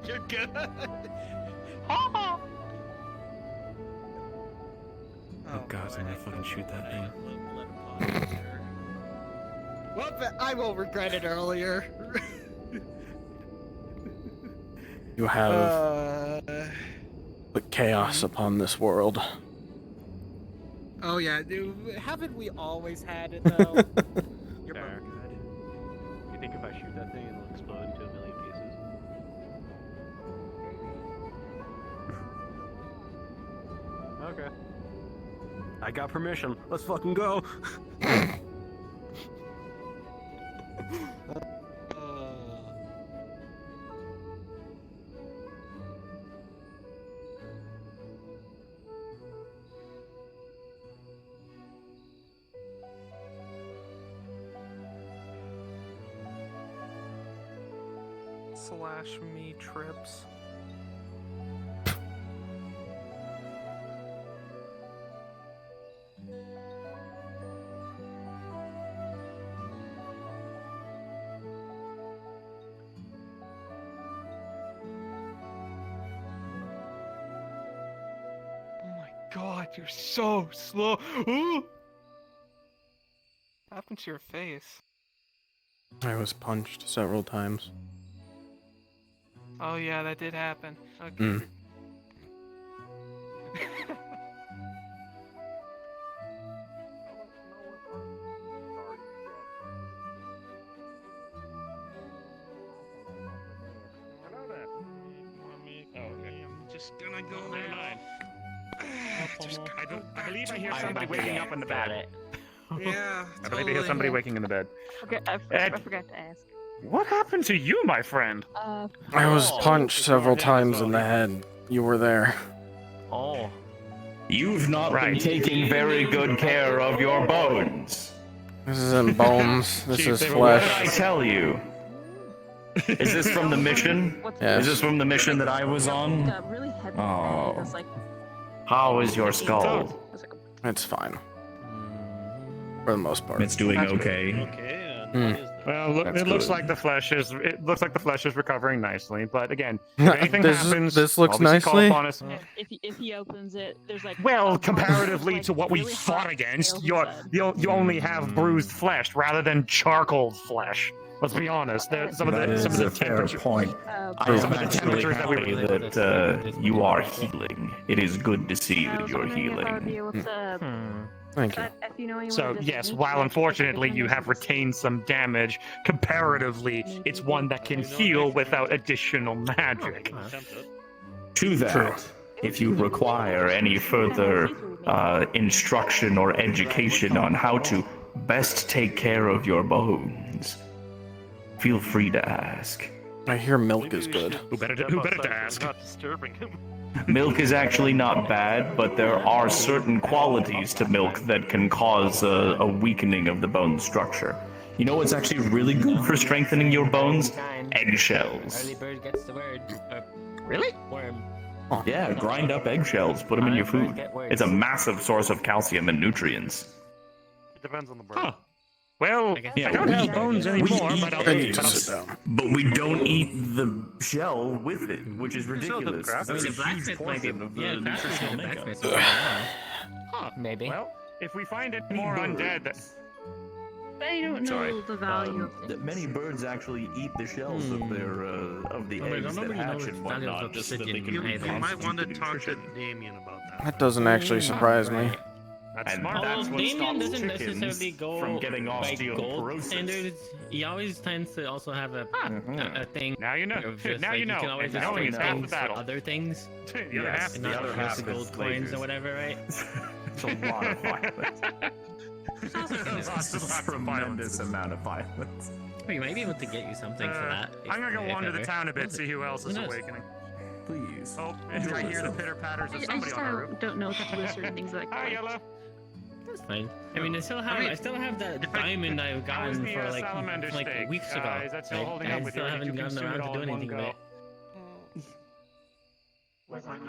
You're good. Oh god, I'm gonna fucking shoot that thing. Well, I will regret it earlier. You have put chaos upon this world. Oh yeah, dude, haven't we always had it though? You're Fair. good. You think if I shoot that thing, it'll explode into a million pieces? Okay. I got permission. Let's fucking go. Slash me trips. Oh my god, you're so slow. Ooh. What happened to your face? I was punched several times. Oh yeah, that did happen. Okay. Mm. I'm just gonna go there. I believe I hear somebody waking up in the bed. Yeah, I believe I hear somebody waking in the bed. Okay, I forgot to ask. What happened to you, my friend? I was punched several times in the head. You were there. Oh. You've not been taking very good care of your bones. This isn't bones. This is What did I flesh. tell you? Is this from the mission? Yes. Is this from the mission that I was on? Got really heavy. Oh. It was like, How is your skull? It's fine. For the most part. It's doing okay. Well, look, That's it looks good. like the flesh is. It looks like the flesh is recovering nicely. But again, if anything happens, this looks obviously call nicely. upon us. if he opens it, there's like. Well, a comparatively like, to what we really fought hot against, scales inside. you only have bruised flesh rather than charcoal flesh. Let's be honest. Some of the temperature. point. Uh, Some of the temperatures that we happy that you are healing. It is good to see I that was you're wondering if I would be healing. able to. Thank you. If you know anyone So with yes, this while weak unfortunately you have resistance, retained some damage, comparatively, it's one that can heal without additional magic. To that, if you require any further instruction or education on how to best take care of your bones, feel free to ask. I hear milk is good. Who better to ask? Not disturbing him. Milk is actually not bad, but there are certain qualities to milk that can cause a weakening of the bone structure. You know what's actually really good for strengthening your bones? Eggshells. Early bird gets the word. Really? Worm. Yeah, grind up eggshells, put them in your food. It's a massive source of calcium and nutrients. It depends on the bird. Huh. Well, Yeah, I don't have bones anymore, eat but I'll I need to eggs. sit down. But we don't eat the shell with it, which is sell the ridiculous. crap. I mean, That's the a huge blacksmith might be. portion of Yeah, the the blacksmith nutritional the makeup. blacksmith might be. Huh. Maybe. Well, if we find any more undead, that I don't know Sorry. the value of That things. many birds actually eat the shells of their of the Oh, wait, eggs that nobody hatch knows and the value of whatnot, just so that they obsidian can either. You might constitute want to the talk to nutrition. Damien about that. That doesn't actually surprise me. that's And smart. that's Oh, what Damien stops doesn't chickens necessarily go from getting by gold osteoporosis. standards. He always tends to also have a thing. Now you know. Of just, Now like, you know. can always And just knowing trade is half the things for battle. other things. The other Yes, half. And the not other just half the gold is coins lasers. or whatever, right? It's a lot of violence. It's also It's a tremendous amount of violence. We might be able to get you something for that. I'm gonna go if wander the ever. town a bit, see who else is Who knows? awakening. please. Oh, and I hear the pitter patters of I somebody just on our roof. don't know what to do with certain things that I Hi, collect. Yellow. That's fine. I mean, I still have that if I- diamond I've How is gotten the for salamander like steak? weeks ago. Is that still Right? holding I up with you? still Or did haven't you gotten consume around it to all doing in one anything with go? it. It was I mean,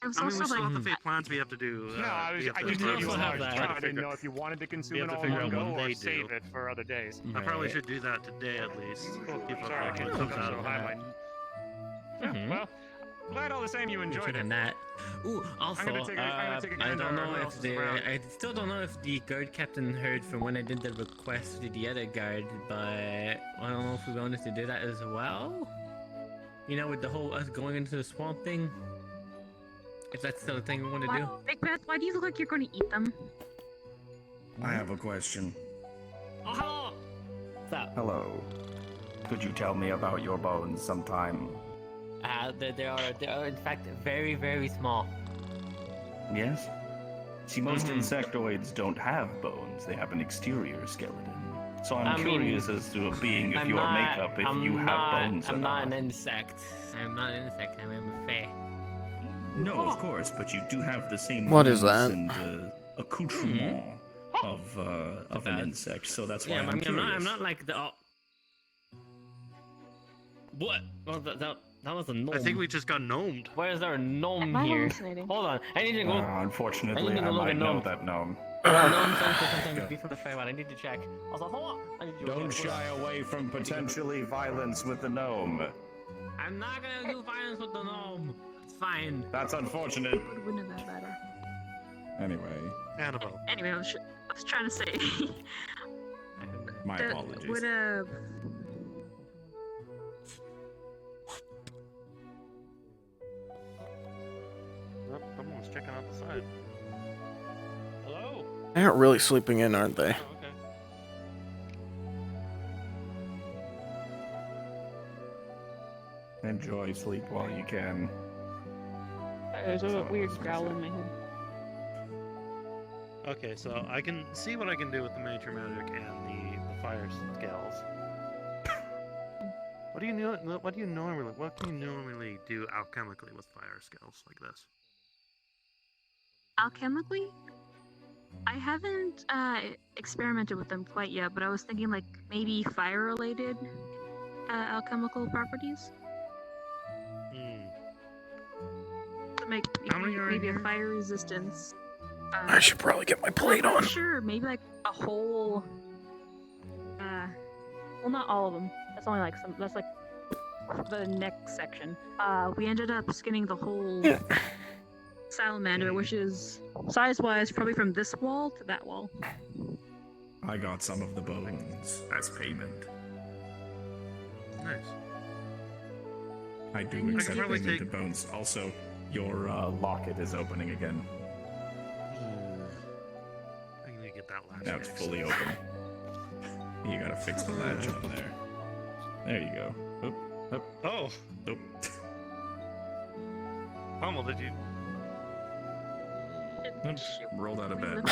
also we still like have the fate plans we have to do. No, I we have to just do. also have that. I didn't know if you wanted to consume We it have to all in figure one out go what or they save do. it for other days. I probably Right. should do that today at least. Cool. If Sorry, I it can't comes look out. so highlight. Yeah, Mhm. well, glad all the same you enjoyed Checking it. that. Ooh, also, I'm gonna take a I gander don't at know what if else is around. I still don't know if the guard captain heard from when I did the request to the other guard, but I don't know if we wanted to do that as well. You know, with the whole us going into the swamp thing. If that's still a thing we want to do. Big Beth, why do you look like you're going to eat them? I have a question. Oh, hello! Stop. Hello. Could you tell me about your bones sometime? They are in fact very, very small. Yes? See, most insectoids don't have bones. They have an exterior skeleton. So I'm curious as to a being of your makeup if you have bones or I'm not not. an insect. I'm not an insect. I'm a fae. No, of course, but you do have the same What is wings that? and accoutrement of an insect. So that's why Yeah, I'm I mean, curious. I'm not like the. Oh. What? Well, that was a gnome. I think we just got gnomed. Where is there a gnome Am I here? hallucinating? Hold on. I need to go. Unfortunately, I need I to look might at know gnome. that gnome. Gnomes don't sometimes be from the Feywild. I need to check. Also, hold on. I need to Don't shy away from potentially violence with the gnome. I'm not gonna do violence with the gnome. It's fine. That's unfortunate. Wouldn't have been better. Anyway, Annabelle. Anyway, I was trying to say. my that apologies. Would have. Oh, someone's checking out the side. Hello? They're really sleeping in, aren't they? Oh, okay. Enjoy sleep while you can. There's a weird growl in my head. Okay, so I can see what I can do with the major magic and the fire scales. What do you normally? What can you normally do alchemically with fire scales like this? Alchemically? I haven't experimented with them quite yet, but I was thinking like maybe fire-related alchemical properties. To make How many are in maybe a here? fire resistance. I should probably get my plate I'm not on. sure, maybe like a whole. Well, not all of them. That's only like some. That's like the neck section. We ended up skinning the whole salamander, which is size-wise probably from this wall to that wall. I got some of the bones as payment. Nice. I do I accept could probably payment take- of bones. Also, your locket is opening again. I need to get that last. Now it's fixed. fully open. You gotta fix the latch on there. There you go. Oop, Oh, oop. Hummel, did you? Oop. Rolled out of bed.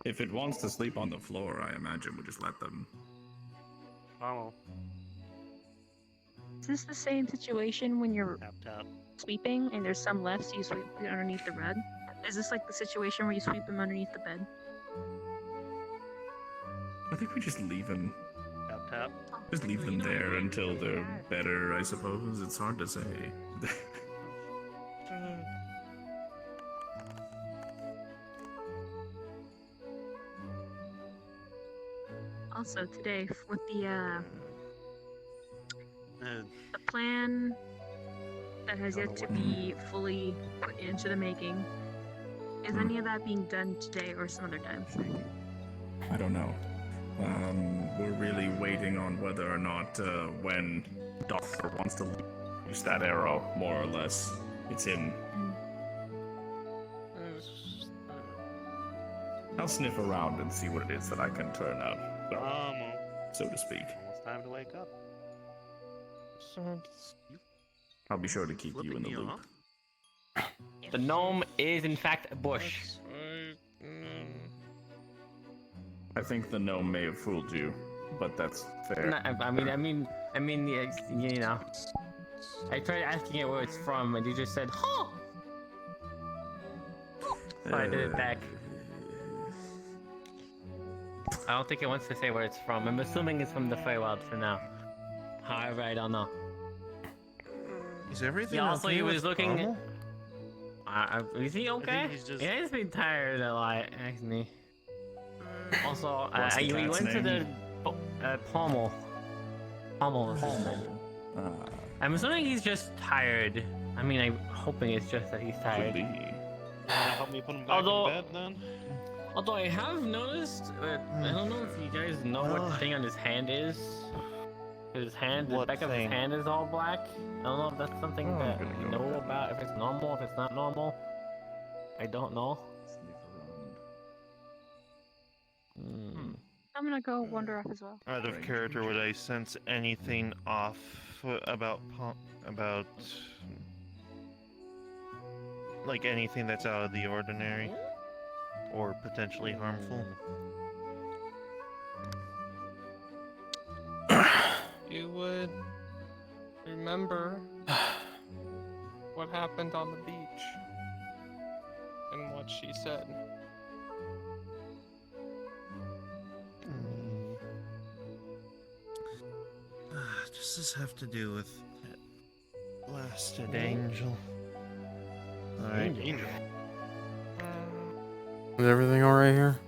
If it wants to sleep on the floor, I imagine we'll just let them. Hummel. Is this the same situation when you're Tap tap. sweeping and there's some left, so you sweep it underneath the bed? Is this like the situation where you sweep them underneath the bed? I think we just leave them. Tap tap. Just leave them there until they're better, I suppose. It's hard to say. Also today, with the Uh, plan that has yet to be fully put into the making, is any of that being done today or some other time? I don't know. We're really waiting on whether or not when Doctor wants to use that arrow, more or less. It's him. I'll sniff around and see what it is that I can turn up, so to speak. Almost time to wake up. I'll be sure to keep you in the flipping me loop. off? The gnome is in fact a bush. I think the gnome may have fooled you, but that's fair. I mean, I mean, yeah, you know. I tried asking it where it's from, and you just said, huh! So I did it back. I don't think it wants to say where it's from. I'm assuming it's from the Feywild for now. However, I don't know. Is everything Yeah, also okay he was with looking. Carmel? Is he okay? he's just- He has been tired a lot, actually. Also, What's the he cat's went to the name? Pommel. Pommel is his name. I'm assuming he's just tired. I mean, I'm hoping it's just that he's Could tired. be. Wanna help me put him back Although- in bed then? Although I have noticed, I don't know if you guys know what the thing on his hand is. His hand, the What back of his thing? hand is all black. I don't know if that's something Oh, that I'm gonna you go know with that. about, if it's normal, if it's not normal. I don't know. I'm gonna go wander off as well. Out of character, would I sense anything off about like anything that's out of the ordinary or potentially harmful? You would remember what happened on the beach and what she said. Does this have to do with that blasted angel? Alright. Angel. Is everything alright here?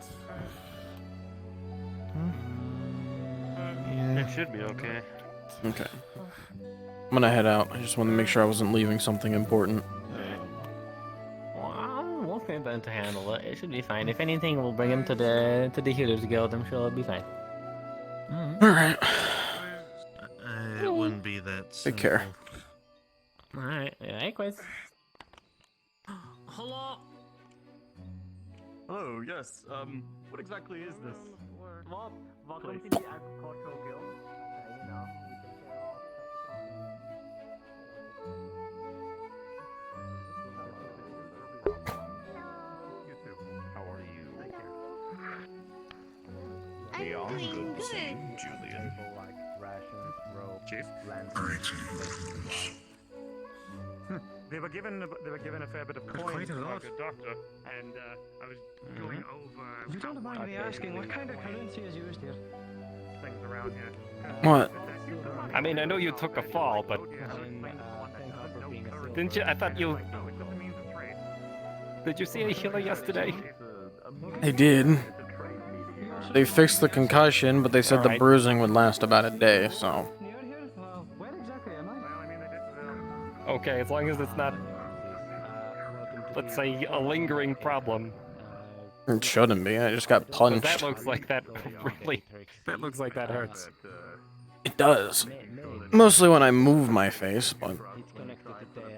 It should be okay. Okay. I'm gonna head out. I just wanted to make sure I wasn't leaving something important. Well, we'll get them to handle it. It should be fine. If anything, we'll bring him to the Healers Guild. I'm sure it'll be fine. Alright. It wouldn't be that Take care. simple. Alright, likewise. Hello? Hello, yes. What exactly is this? Well, welcome to the Agricultural Guild. You know, we take care of How are you? I'm doing good. Julian. Chief? They were given a fair bit of coin Quite a from our lot. good doctor, and I was going over. You don't mind me asking what kind of currency is used here? Things around here. What? I mean, I know you took a fall, but didn't you? I thought you. Did you see a healer yesterday? They did. They fixed the concussion, but they said the Alright. bruising would last about a day, so. Near here? Where exactly am I? Okay, as long as it's not, let's say, a lingering problem. It shouldn't be. I just got 'Cause punched. that looks like that really. That looks like that hurts. It does. Mostly when I move my face, but It's connected to the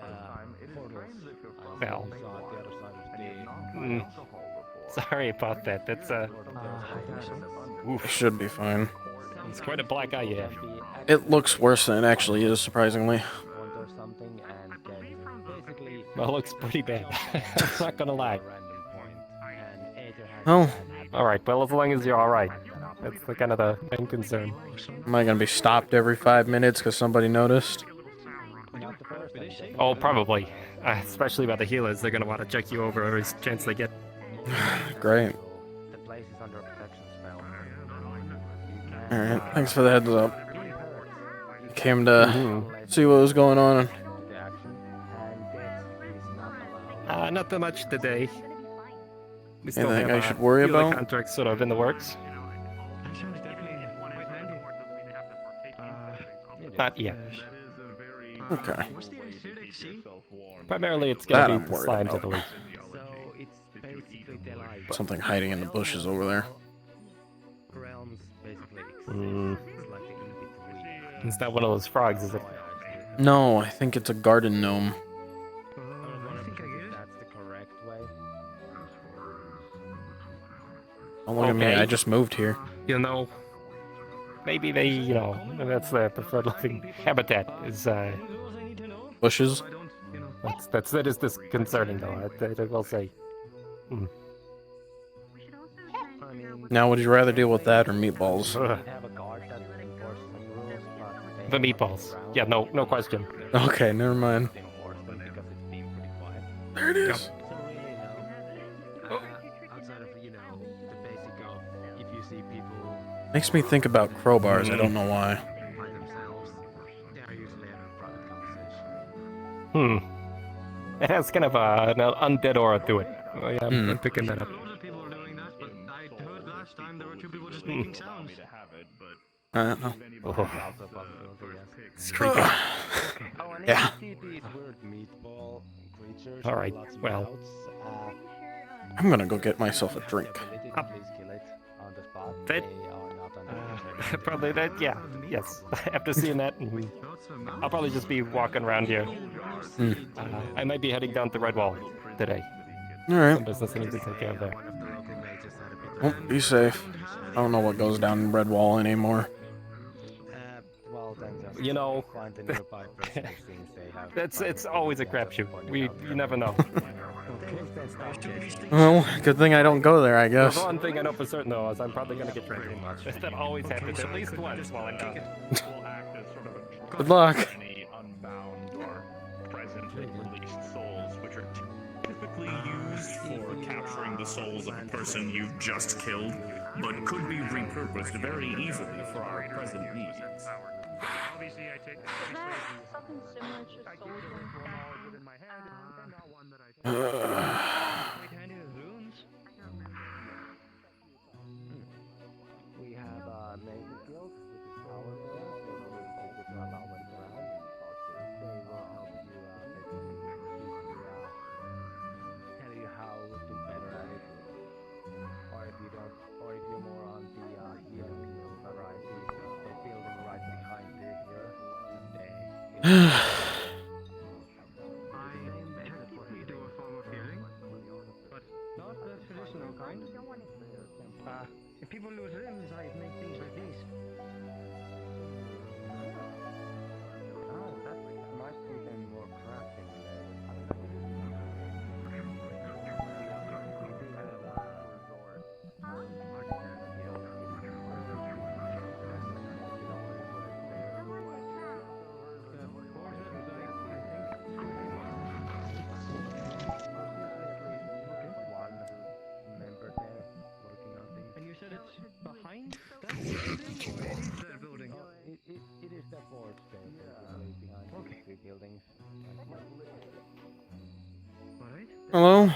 portals. Well. The other side of the Mm, sorry about that. That's it should be fine. it's quite a black eye you have. It looks worse than it actually is, surprisingly. or something, and then basically Well, it looks pretty bad. I'm not gonna lie. random point, and Aether has Oh. All right. Well, as long as you're all right, that's the kind of the main concern. Am I gonna be stopped every 5 minutes because somebody noticed? not the first time. Oh, probably. Especially about the healers, they're gonna want to check you over every chance they get. Great. The place is under a protection spell. Alright, thanks for the heads up. Came to see what was going on. The action, and death is not allowed. Not that much today. We still Anything have I should worry healer about? contracts sort of in the works. Not yet. Okay. Primarily, it's That gonna I'm be the worried slimes, I about. believe. So it's basically the like Something hiding in the bushes over there. realms basically Mm. It's like the in-between. It's not one of those frogs, is it? No, I think it's a garden gnome. I think that's the correct way. Oh, look at me, Okay. I just moved here. You know, maybe they, that's their preferred living habitat. Is Bushes? that is disconcerting though. I will say. Now, would you rather deal with that or meatballs? Ugh. Have a guard that enforces some rules, but The meatballs. Yeah, no question. Okay, never mind. Because it's been pretty quiet. There it is. So really, outside of the basic of if you see people Makes me think about crowbars. I don't know why. by themselves, they are usually having a private conversation. It has kind of an undead aura to it. Oh, yeah, I'm picking that up. A lot of people are doing that, but I heard last time there were two people just making sounds. I don't know. It's creepy. Oh, and Yeah. if you see these weird meatball creatures All with right, lots of well. mouths, I'm gonna go get myself a drink. ability to please kill it on the spot. That- They are not under Probably that, yeah. Yes. After seeing that, I'll probably just be walking around here. I might be heading down to Redwall today. All right. Some business I need to take care of there. One of the local mages had a bit of Well, be safe. I don't know what goes down in Redwall anymore. well, then just You know, find the nearby person who thinks they have. it's always a crapshoot. You never know. Well, good thing I don't go there, I The guess. one thing I know for certain though is I'm probably gonna get drinking. That always happens at least once while I'm down. Good luck. Any unbound or presently released souls, which are typically used for capturing the souls of a person you've just killed, but could be repurposed very easily for our present needs. Obviously, I take. Something similar to We have Navy Guild, which is our with the allowance brand. They will help you tell you how to better at it. Or if you don't, or if you're more on the healing variety, they build them right behind you here. I do a form of healing, but not the traditional kind. If people lose limbs, I make things like these. Oh, that might be then more crafting one member there working on things. And you said it's behind that building? It is that board space basically behind these three buildings. Alright. Hello?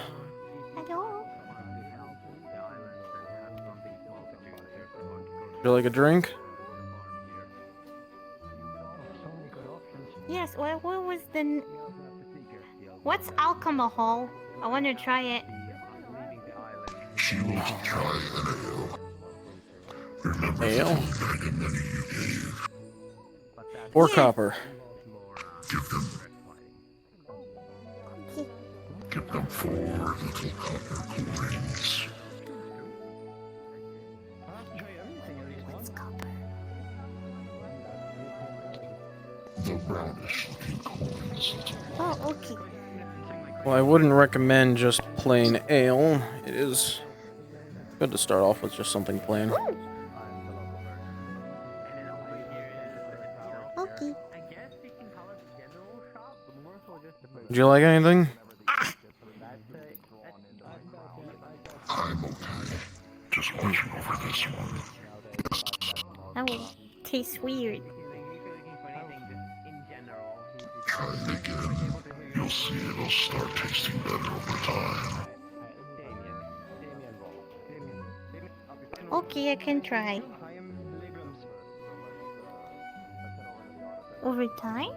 Would you like a drink? Yes, what was the... What's alcohol? I want to try it. She wants to try an ale. Remember Ale? the old many you gave. Or Yeah. copper? Give them. Give them 4 little copper coins. What's copper? The brownish looking coins. Oh, okay. Well, I wouldn't recommend just plain ale. It is good to start off with just something plain. Okay. Would you like anything? I'm okay. Just watching over this one. That will taste weird. Try it again. You'll see it'll start tasting better over time. Okay, I can try. Over time?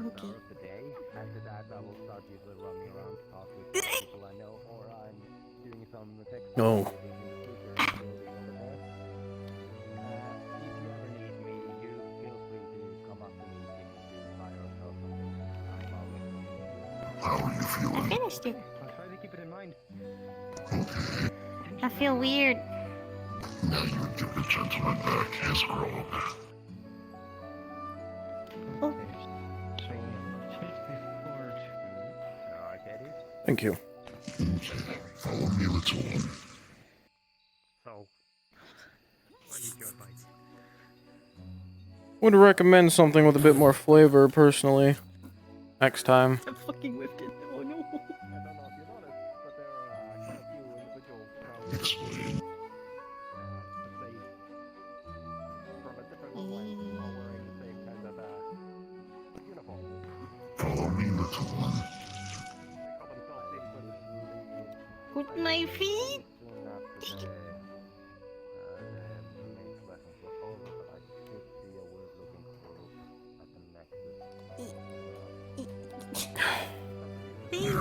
Okay. After that, I will start usually running around talk with people I know, or I'm doing some text. No. If you ever need me, you feel free to come up to me if you do fire or something. How are you I feeling? finished it. I'll try to keep it in mind. Okay. I feel weird. Now you give the gentleman back his grog. Oh, Thank you. Follow me, little one. So, what is your advice? Would recommend something with a bit more flavor, personally. Next time. I fucking whipped it. Oh no. I don't know if you noticed, but there are quite a few individuals from Explain. the same from a different homeland all wearing the same kind of uniform. Follow me, little one. They call themselves the Inquisition. With my feet? Soon after the main lessons were over, but I did see a weird-looking group at the Nexus. Thank you.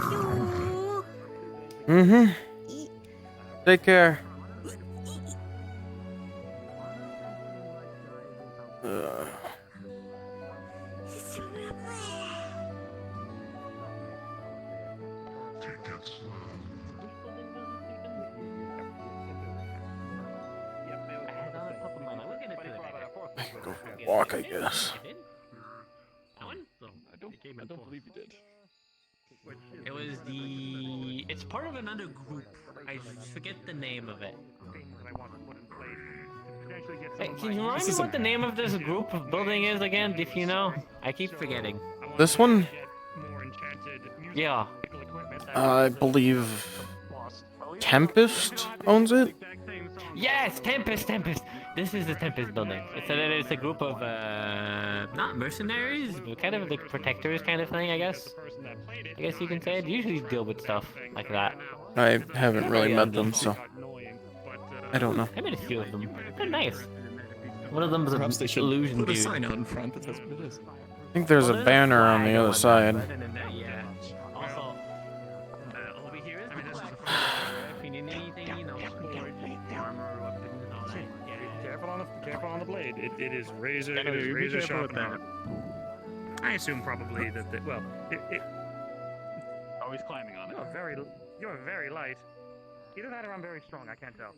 Mm-hmm. Take care. I can go for a walk, I guess. I don't believe you did. It was the. It's part of another group. I forget the name of it. Hey, can you remind me what the name of this group of building is again? If you know, I keep forgetting. This one? Yeah. I believe Tempest owns it? Yes, Tempest. This is the Tempest building. It's a group of not mercenaries, but kind of like protectors, kind of thing. I guess you can say. They usually deal with stuff like that. I haven't really met them, so I don't know. I met a few of them. They're nice. One of them is Perhaps they should illusion put a dude. sign out in front that says what it is. I think there's a banner on the other side. Yeah. Also, over here is if you need anything, you know, armor, weapons, all that. Yeah. Careful on the blade. It is razor sharp. I assume probably that Oh, he's climbing on it. You're very light. Either that or I'm very strong. I can't tell.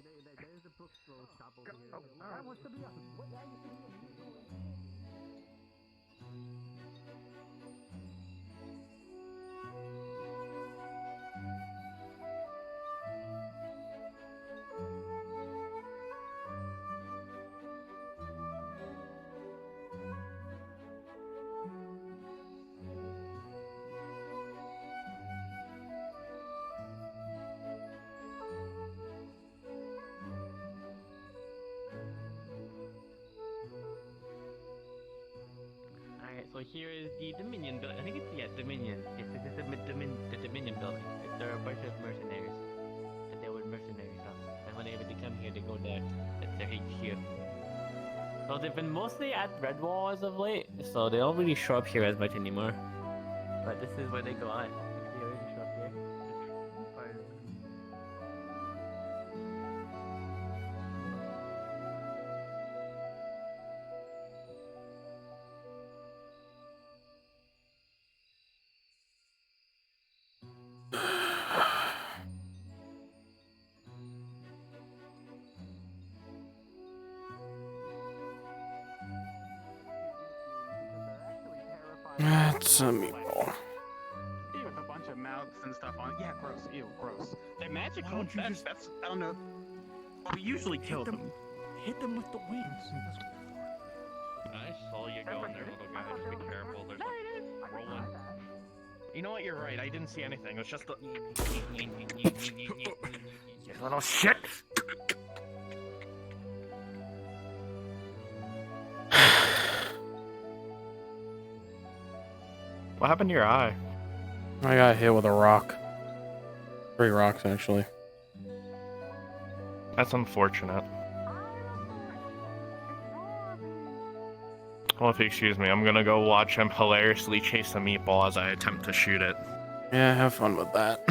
Alright, so here is the Dominion building. I think it's, Dominion. Yes, this is the Dominion building. There are a bunch of mercenaries. And they were mercenaries, huh? And whenever they come here, they go there. That's their HQ. So they've been mostly at Redwall as of late, so they don't really show up here as much anymore. But this is where they go on. They already show up here. That's a meatball. With a bunch of mouths and stuff on it. Yeah, gross. Ew, gross. They're magical. That's I don't know. We usually kill them. Hit them with the wings. I saw you go in there, little guy. Just be careful. There's like rolling. You know what? You're right. I didn't see anything. It was just the. You little shit. What happened to your eye? I got hit with a rock. 3 rocks, actually. That's unfortunate. Well, if you excuse me, I'm gonna go watch him hilariously chase a meatball as I attempt to shoot it. Yeah, have fun with that.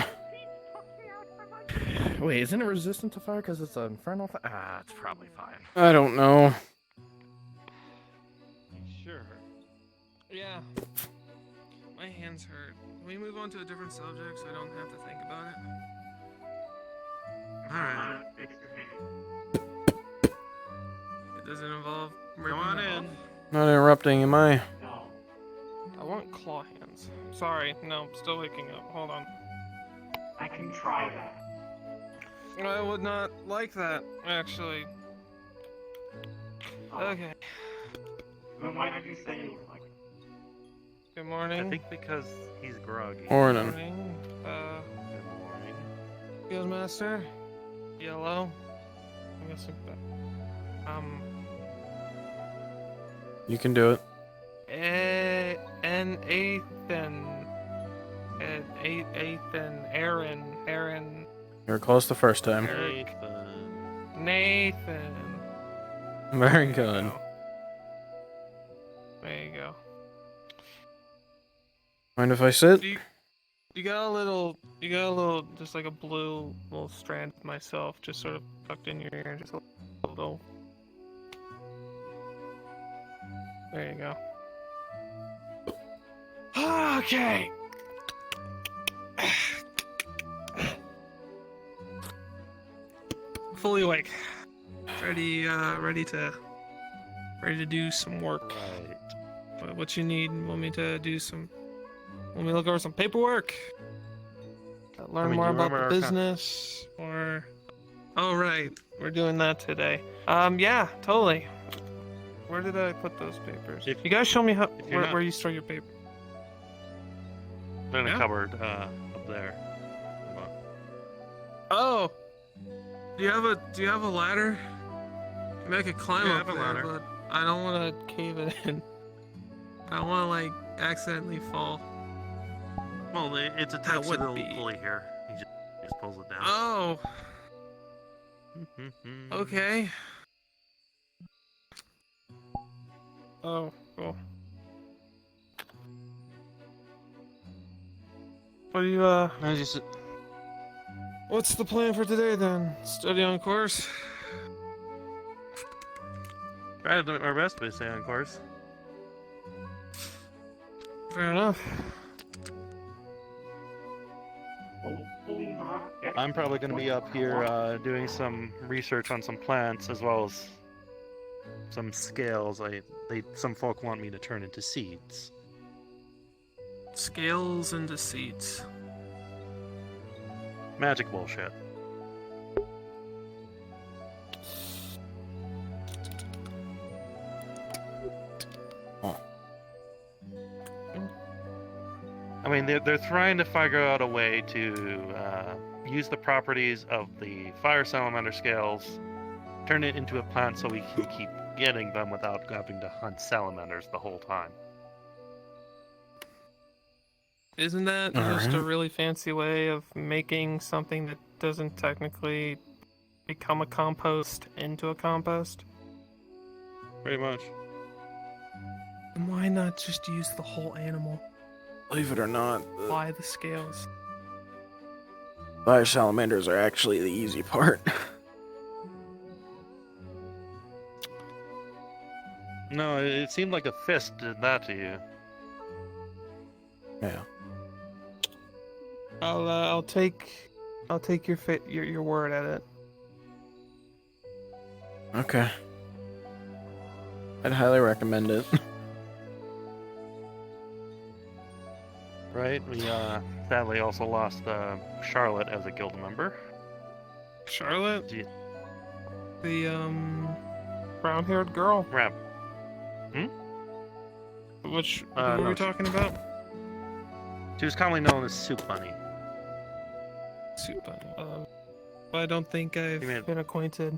Wait, isn't it resistant to fire because it's an infernal? It's probably fine. I don't know. Sure. Yeah. My hands hurt. Can we move on to a different subject so I don't have to think about it? Alright. It doesn't involve ripping on them in. off. Not interrupting, am I? I want claw hands. Sorry, no, still waking up. Hold on. I can try that. I would not like that, actually. Okay. Good morning. I think because he's groggy. Morning. Morning. Good morning. Guildmaster. Yellow. I guess You can do it. and Ethan. And Ethan. Aaron. You were close the first time. Nathan. Very good. There you go. Mind if I sit? You got a little, just like a blue little strand of myself, just sort of tucked in your ear, just a little. There you go. Okay. Fully awake. Ready to do some work. Right. What you need? Want me to look over some paperwork? Learn more about the business, or... Oh, right. We're doing that today. Yeah, totally. Where did I put those papers? You guys show me where you store your paper. They're in a cupboard, up there. Oh! Do you have a ladder? Maybe I could climb up there, but I don't want to cave it in. I don't want to, like, accidentally fall. Well, it's attached to the little pulley here. He just pulls it down. Oh! Okay. Oh, cool. What do you, what's the plan for today, then? Study on course? Try to do our best to stay on course. Fair enough. I'm probably going to be up here doing research on some plants as well as some scales. Some folk want me to turn into seeds. Scales into seeds. Magic bullshit. I mean, they're trying to figure out a way to use the properties of the fire salamander scales, turn it into a plant so we can keep getting them without having to hunt salamanders the whole time. Isn't that just a really fancy way of making something that doesn't technically become a compost into a compost? Pretty much. And why not just use the whole animal? Believe it or not, Why the scales? fire salamanders are actually the easy part. No, it seemed like a fist did that to you. Yeah. I'll take your word at it. Okay. I'd highly recommend it. Right? We sadly also lost Charlotte as a guild member. Charlotte? Yeah. The brown-haired girl. Rap. Which who were we talking about? She was commonly known as Soup Bunny. Soup Bunny. I don't think I've been acquainted.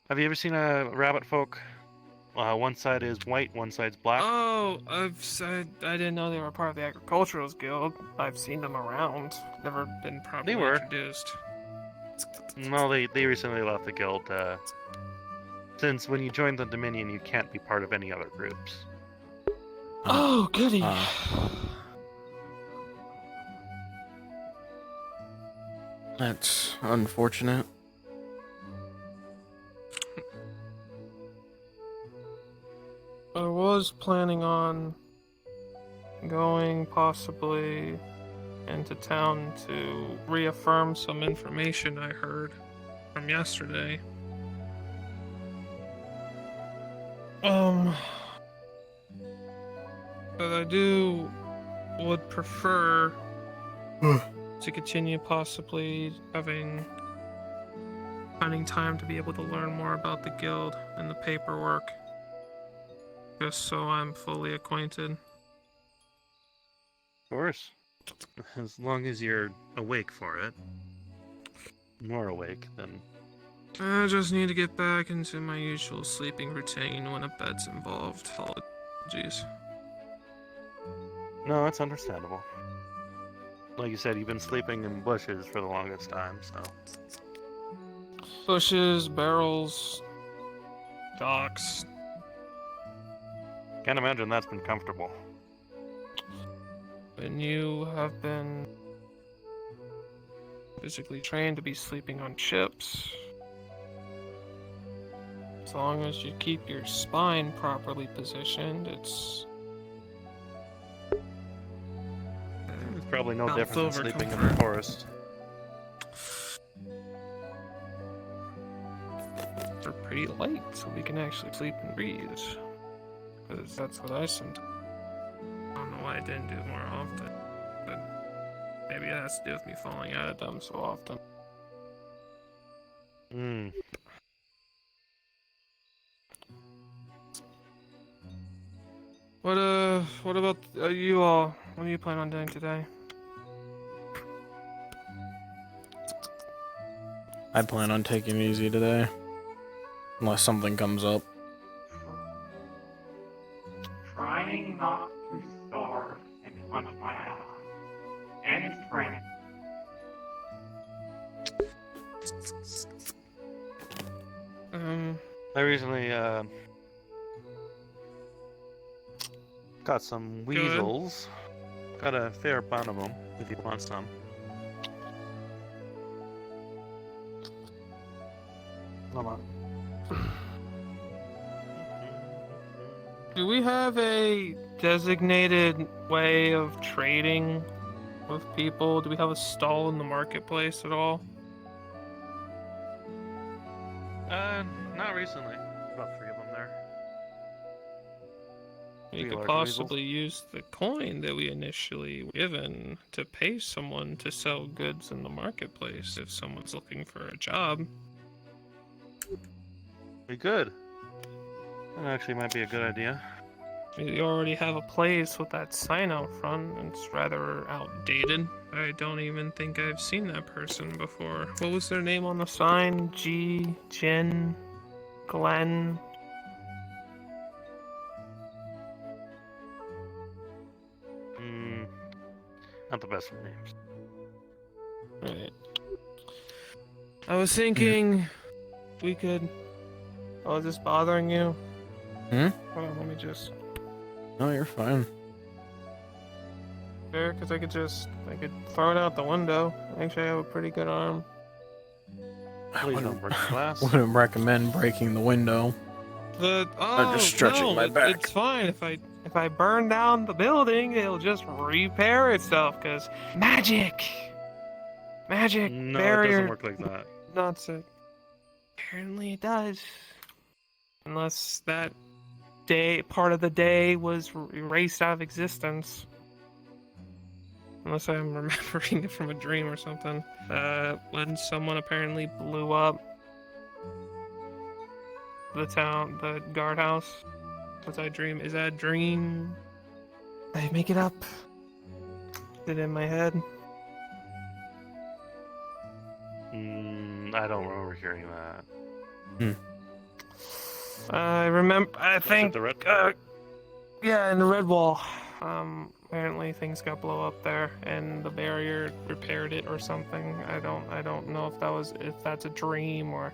Have you ever seen a rabbit folk? One side is white, one side's black. Oh, I didn't know they were part of the Agriculturals Guild. I've seen them around. Never been properly introduced. No, they recently left the guild. Since when you join the Dominion, you can't be part of any other groups. Oh, goody. That's unfortunate. I was planning on going possibly into town to reaffirm some information I heard from yesterday. But I would prefer to continue possibly finding time to be able to learn more about the guild and the paperwork Just so I'm fully acquainted. Of course. As long as you're awake for it. More awake than... I just need to get back into my usual sleeping routine when a bed's involved. Apologies. No, it's understandable. Like you said, you've been sleeping in bushes for the longest time, so... Bushes, barrels, docks. Can't imagine that's been comfortable. When you have been physically trained to be sleeping on ships, as long as you keep your spine properly positioned, it's Probably no Mouth different than over sleeping in comfort. the forest. They're pretty light, so we can actually sleep and breathe. Because that's what I sometimes. I don't know why I didn't do it more often, but maybe it has to do with me falling out of them so often. Hmm. What about you all? What do you plan on doing today? I plan on taking it easy today. Unless something comes up. Trying not to starve and punch my eye. And training. I recently, got some weasels. Got a fair amount of them, if you want some. Come on. Do we have a designated way of trading with people? Do we have a stall in the marketplace at all? Not recently. About 3 of them there. We 3 could large possibly use the coin that we initially were given to pay someone to sell goods in the marketplace if someone's looking for a job. We could. That actually might be a good idea. We already have a place with that sign out front. It's rather outdated. I don't even think I've seen that person before. What was their name on the sign? Jen, Glenn. Not the best of names. Right. I was thinking we could. Oh, is this bothering you? Hold on, let me just. No, you're fine. Fair, because I could throw it out the window. Actually, I have a pretty good arm. Please don't break the glass. Wouldn't recommend breaking the window. I'm just stretching my back. It's fine if I burn down the building, it'll just repair itself. Cause magic, No, barrier. it doesn't work like that. Not so. Apparently, it does. Unless that part of the day was erased out of existence. Unless I'm remembering it from a dream or something. When someone apparently blew up the guardhouse. Was that a dream? Is that a dream? Did I make it up? Is it in my head? I don't remember hearing that. I remember. I think. The red... Yeah, in the red wall. Apparently things got blow up there, and the barrier repaired it or something. I don't know if that's a dream or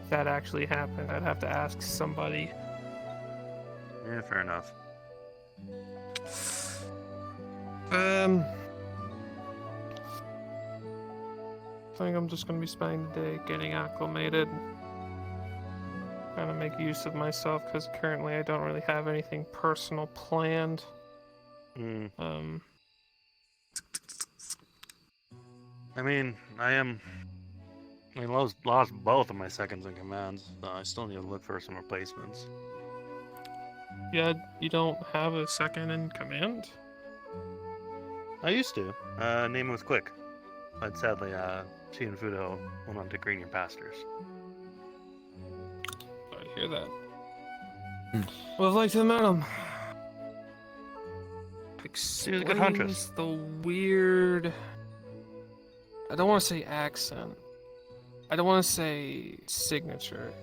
if that actually happened. I'd have to ask somebody. Yeah, fair enough. I think I'm just gonna be spending the day getting acclimated. Trying to make use of myself because currently I don't really have anything personal planned. I lost both of my seconds in commands, so I still need to look for some replacements. Yeah, you don't have a second in command? I used to. Name was Quick. But sadly, she and Fudo went on to greener pastures. I hear that. Would have liked to have met him. She was a good huntress. Explains the weird. I don't want to say accent. I don't want to say signature.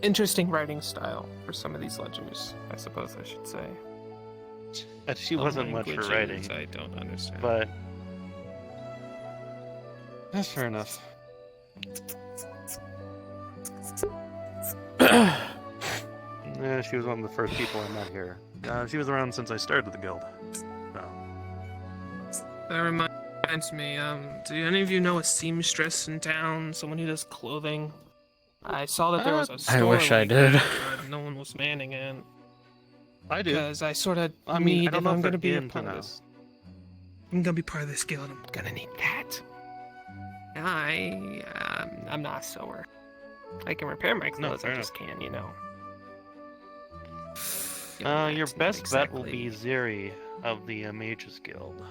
Interesting writing style for some of these ledgers, I suppose I should say. She wasn't much for writing. I don't understand. But that's fair enough. Yeah, she was one of the first people I met here. She was around since I started the guild. So. That reminds me, do any of you know a seamstress in town? Someone who does clothing? I saw that there was a store. I wish I like did. that, but no one was manning it. I do. Because I sort of I mean, need, I don't if know I'm if going to they're be a in part of now. this. I'm going to be part of this guild, I'm going to need that. I'm not a sewer. I can repair my clothes, I fair just can't, you know. Your That's not best bet will exactly- be Ziri of the Mages Guild.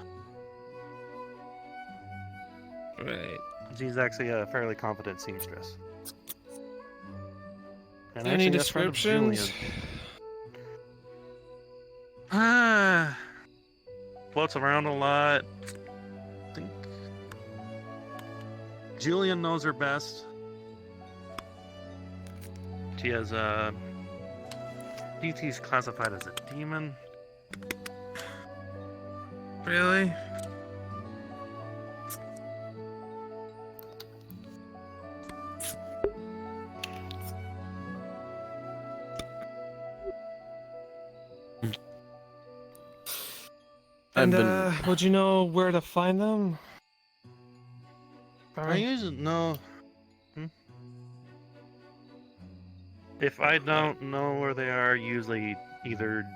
Right. She's actually a fairly competent seamstress. And Any actually, that's friend of descriptions? Julian. Floats around a lot. I think Julian knows her best. She has DT's classified as a demon. Really? I've And, been- would you know where to find them? I usually know. If I don't know where they are, usually either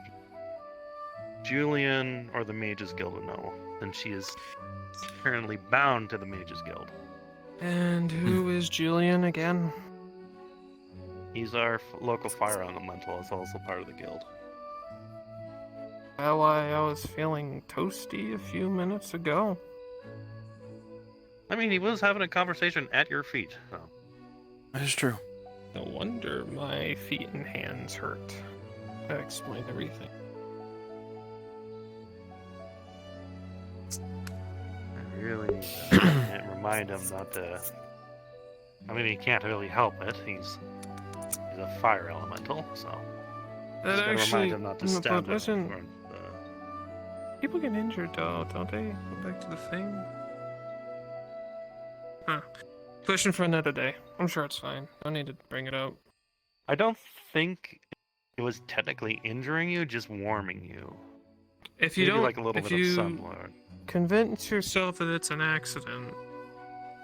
Julian or the Mages Guild will know. And she is currently bound to the Mages Guild. And who is Julian again? He's our local fire elemental. It's also part of the guild. Well, I was feeling toasty a few minutes ago. I mean, he was having a conversation at your feet. So. That is true. No wonder my feet and hands hurt. That explained everything. I really can't remind him not to. I mean, he can't really help it. He's a fire elemental, so. That Just gotta actually, remind him not to no, stab but listen, him. people get injured though, don't they? Go back to the thing. Huh. Question for another day. I'm sure it's fine. Don't need to bring it up. I don't think it was technically injuring you, just warming you. If you Maybe don't, like a little if bit you of sunlight. convince yourself that it's an accident,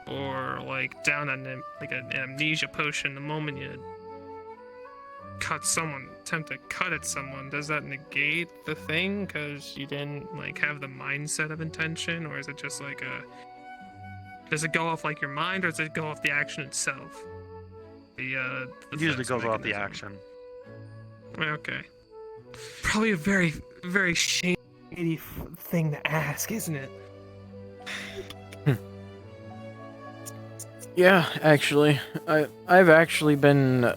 or like down an amnesia potion, the moment you attempt to cut at someone, does that negate the thing because you didn't like have the mindset of intention, or is it just like does it go off like your mind, or does it go off the action itself? The It usually defense goes off the mechanism. action. Okay. Probably a very, very shady thing to ask, isn't it? Yeah, actually, I've actually been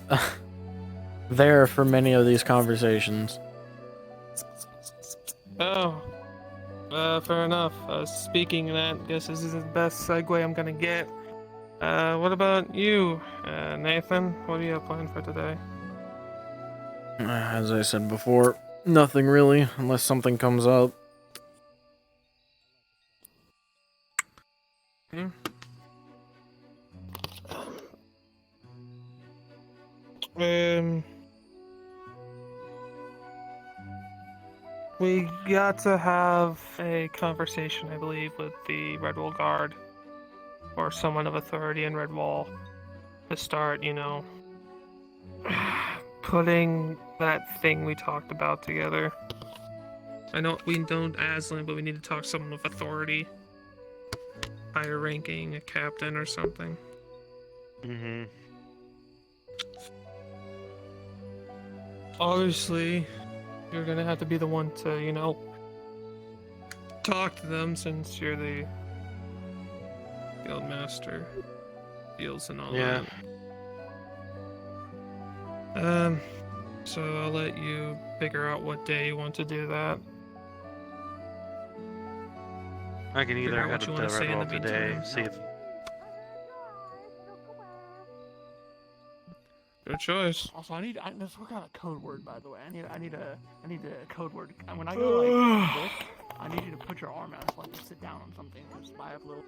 there for many of these conversations. Oh. Fair enough. Speaking of that, guess this is the best segue I'm gonna get. What about you, Nathan? What do you have planned for today? As I said before, nothing really, unless something comes up. We got to have a conversation, I believe, with the Redwall Guard, or someone of authority in Redwall, to start, putting that thing we talked about together. I know we don't Aslan, but we need to talk to someone with authority. Higher ranking, a captain or something. Mm-hmm. Obviously, you're gonna have to be the one to, talk to them since you're the guild master, deals and all Yeah. that. So I'll let you figure out what day you want to do that. I can Figure either out what head you to wanna say in Redwall the today, meantime. see if Good choice. Also, let's work on a code word, by the way. I need a code word. And when I go like this, I need you to put your arm out so I can sit down on something because I have little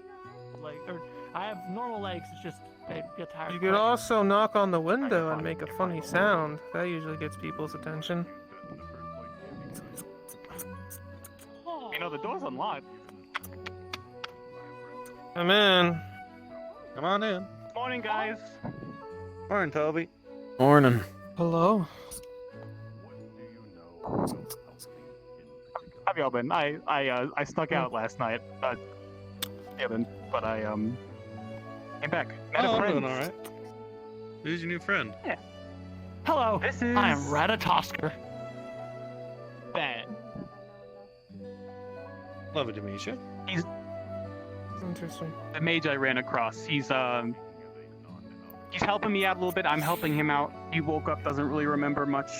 I have normal legs. It's just they get tired. You could also knock on the window and make a funny sound. That usually gets people's attention. You know the door's unlocked. I'm in. come on in. Morning, guys. Morning, Toby. Morning. Hello. Have y'all been? I stuck out last night. But I came back. Met a I'm friend. doing all right. Who's your new friend? Yeah. Hello. This is. I am Ratatosker. Ben. Lovely to meet you. He's Interesting. the mage I ran across. He's helping me out a little bit. I'm helping him out. He woke up, doesn't really remember much.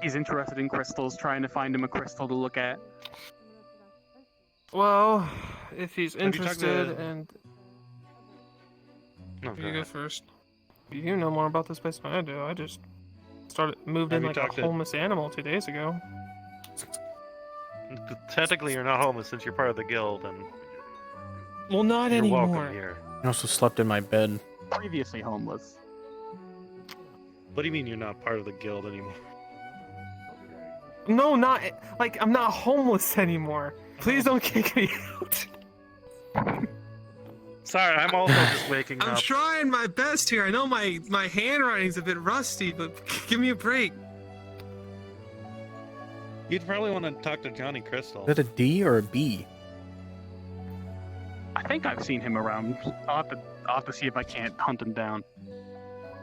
He's interested in crystals, trying to find him a crystal to look at. Well, if he's Have you talked to- interested, and No, you go first. You know more about this place than I do. I just moved Have in you like a talked to- homeless animal 2 days ago. Technically, you're not homeless since you're part of the guild, and Well, not you're anymore. welcome here. I also slept in my bed. Previously homeless. What do you mean you're not part of the guild anymore? No, not like I'm not homeless anymore. Please don't kick me out. Sorry, I'm also just waking I'm up. trying my best here. I know my handwriting's a bit rusty, but give me a break. You'd probably want to talk to Johnny Crystal. Is it a D or a B? I think I've seen him around. I'll have to see if I can't hunt him down.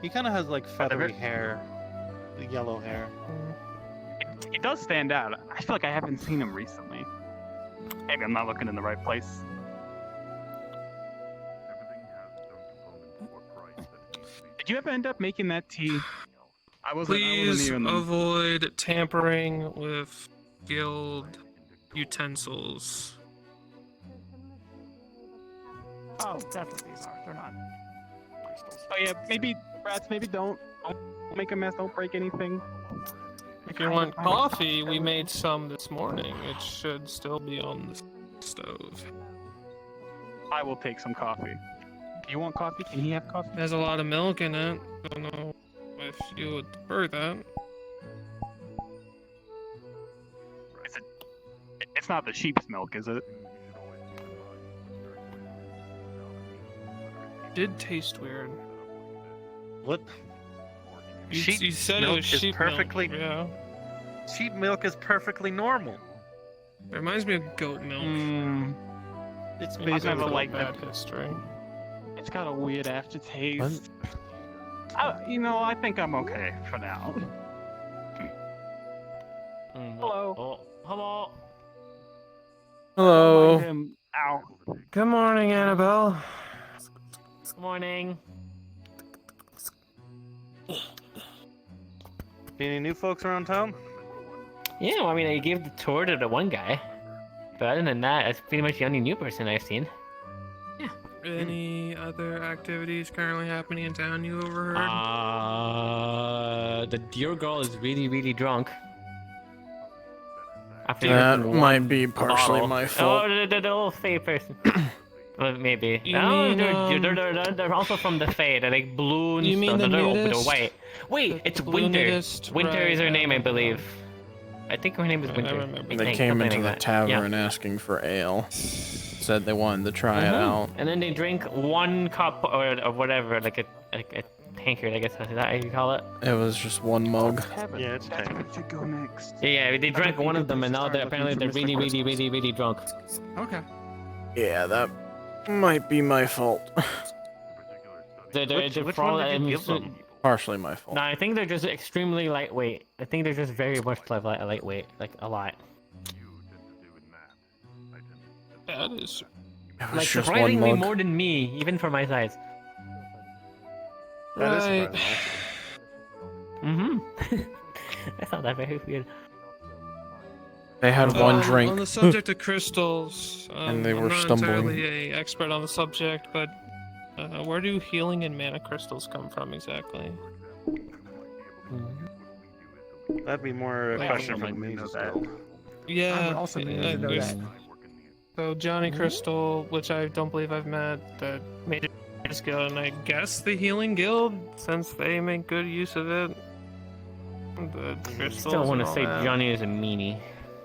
He kind of has like feathery hair, yellow hair. It does stand out. I feel like I haven't seen him recently. Maybe I'm not looking in the right place. Did you ever end up making that tea? I wasn't Please even. avoid tampering with guild utensils. Oh, that's what these are. They're not crystals. Oh yeah, maybe rats. Maybe don't make a mess. Don't break anything. If you want coffee, we made some this morning. It should still be on the stove. I will take some coffee. Do you want coffee? Can he have coffee? There's a lot of milk in it. Don't know if you would prefer that. It's not the sheep's milk, is it? Did taste weird. What? You said it milk was is sheep perfectly. milk. Yeah. Sheep milk is perfectly normal. It reminds me of goat milk. It's Maybe basically it's got like bad history. It's got a weird aftertaste. I think I'm okay for now. Hello. Oh, hello. Hello. Ow. Good morning, Annabelle. Good morning. Any new folks around town? Yeah, well, I mean, I gave the tour to the one guy. But other than that, that's pretty much the only new person I've seen. Any other activities currently happening in town you overheard? The deer girl is really, really drunk. After That drinking might one be partially bottle. my fault. Oh, the little Fae person. Well, maybe. You No, mean, they're also from the Fae. They're like blue and You mean stuff. the They're nudist? white. Wait, The it's blue Winter. nudist, Winter right, is her I name, I remember believe. I think her name is I Winter. remember. I They think, came something into like the that. tavern Yeah. asking for ale. Said they wanted to try it Mhm. out. And then they drink one cup or whatever, like a tankard, I guess. Is that how you call it? It was just one mug. Yeah, it's That's tank. where should go next. Yeah, they drank think one we of them, could and now start they're looking apparently for they're Mr. really, really, Crystals. really, really drunk. Okay. Yeah, that might be my fault. They're Which probably, one did you give them? Partially my fault. No, I think they're just extremely lightweight. I think they're just very much lightweight, like a lot. That is. It was Like just one surprisingly mug. more than me, even for my size. That is Right. surprising, I found that very weird. They had one drink. On the subject of crystals, And they I'm were not stumbling. entirely an expert on the subject, but where do healing and mana crystals come from exactly? That'd be more a Like, question for the Mages Guild. Yeah. I would also need to know there's- that. So Johnny Crystal, which I don't believe I've met, the Mages Guild, and I guess the Healing Guild, since they make good use of it. The crystals. Still want to and all say that. Johnny is a meanie.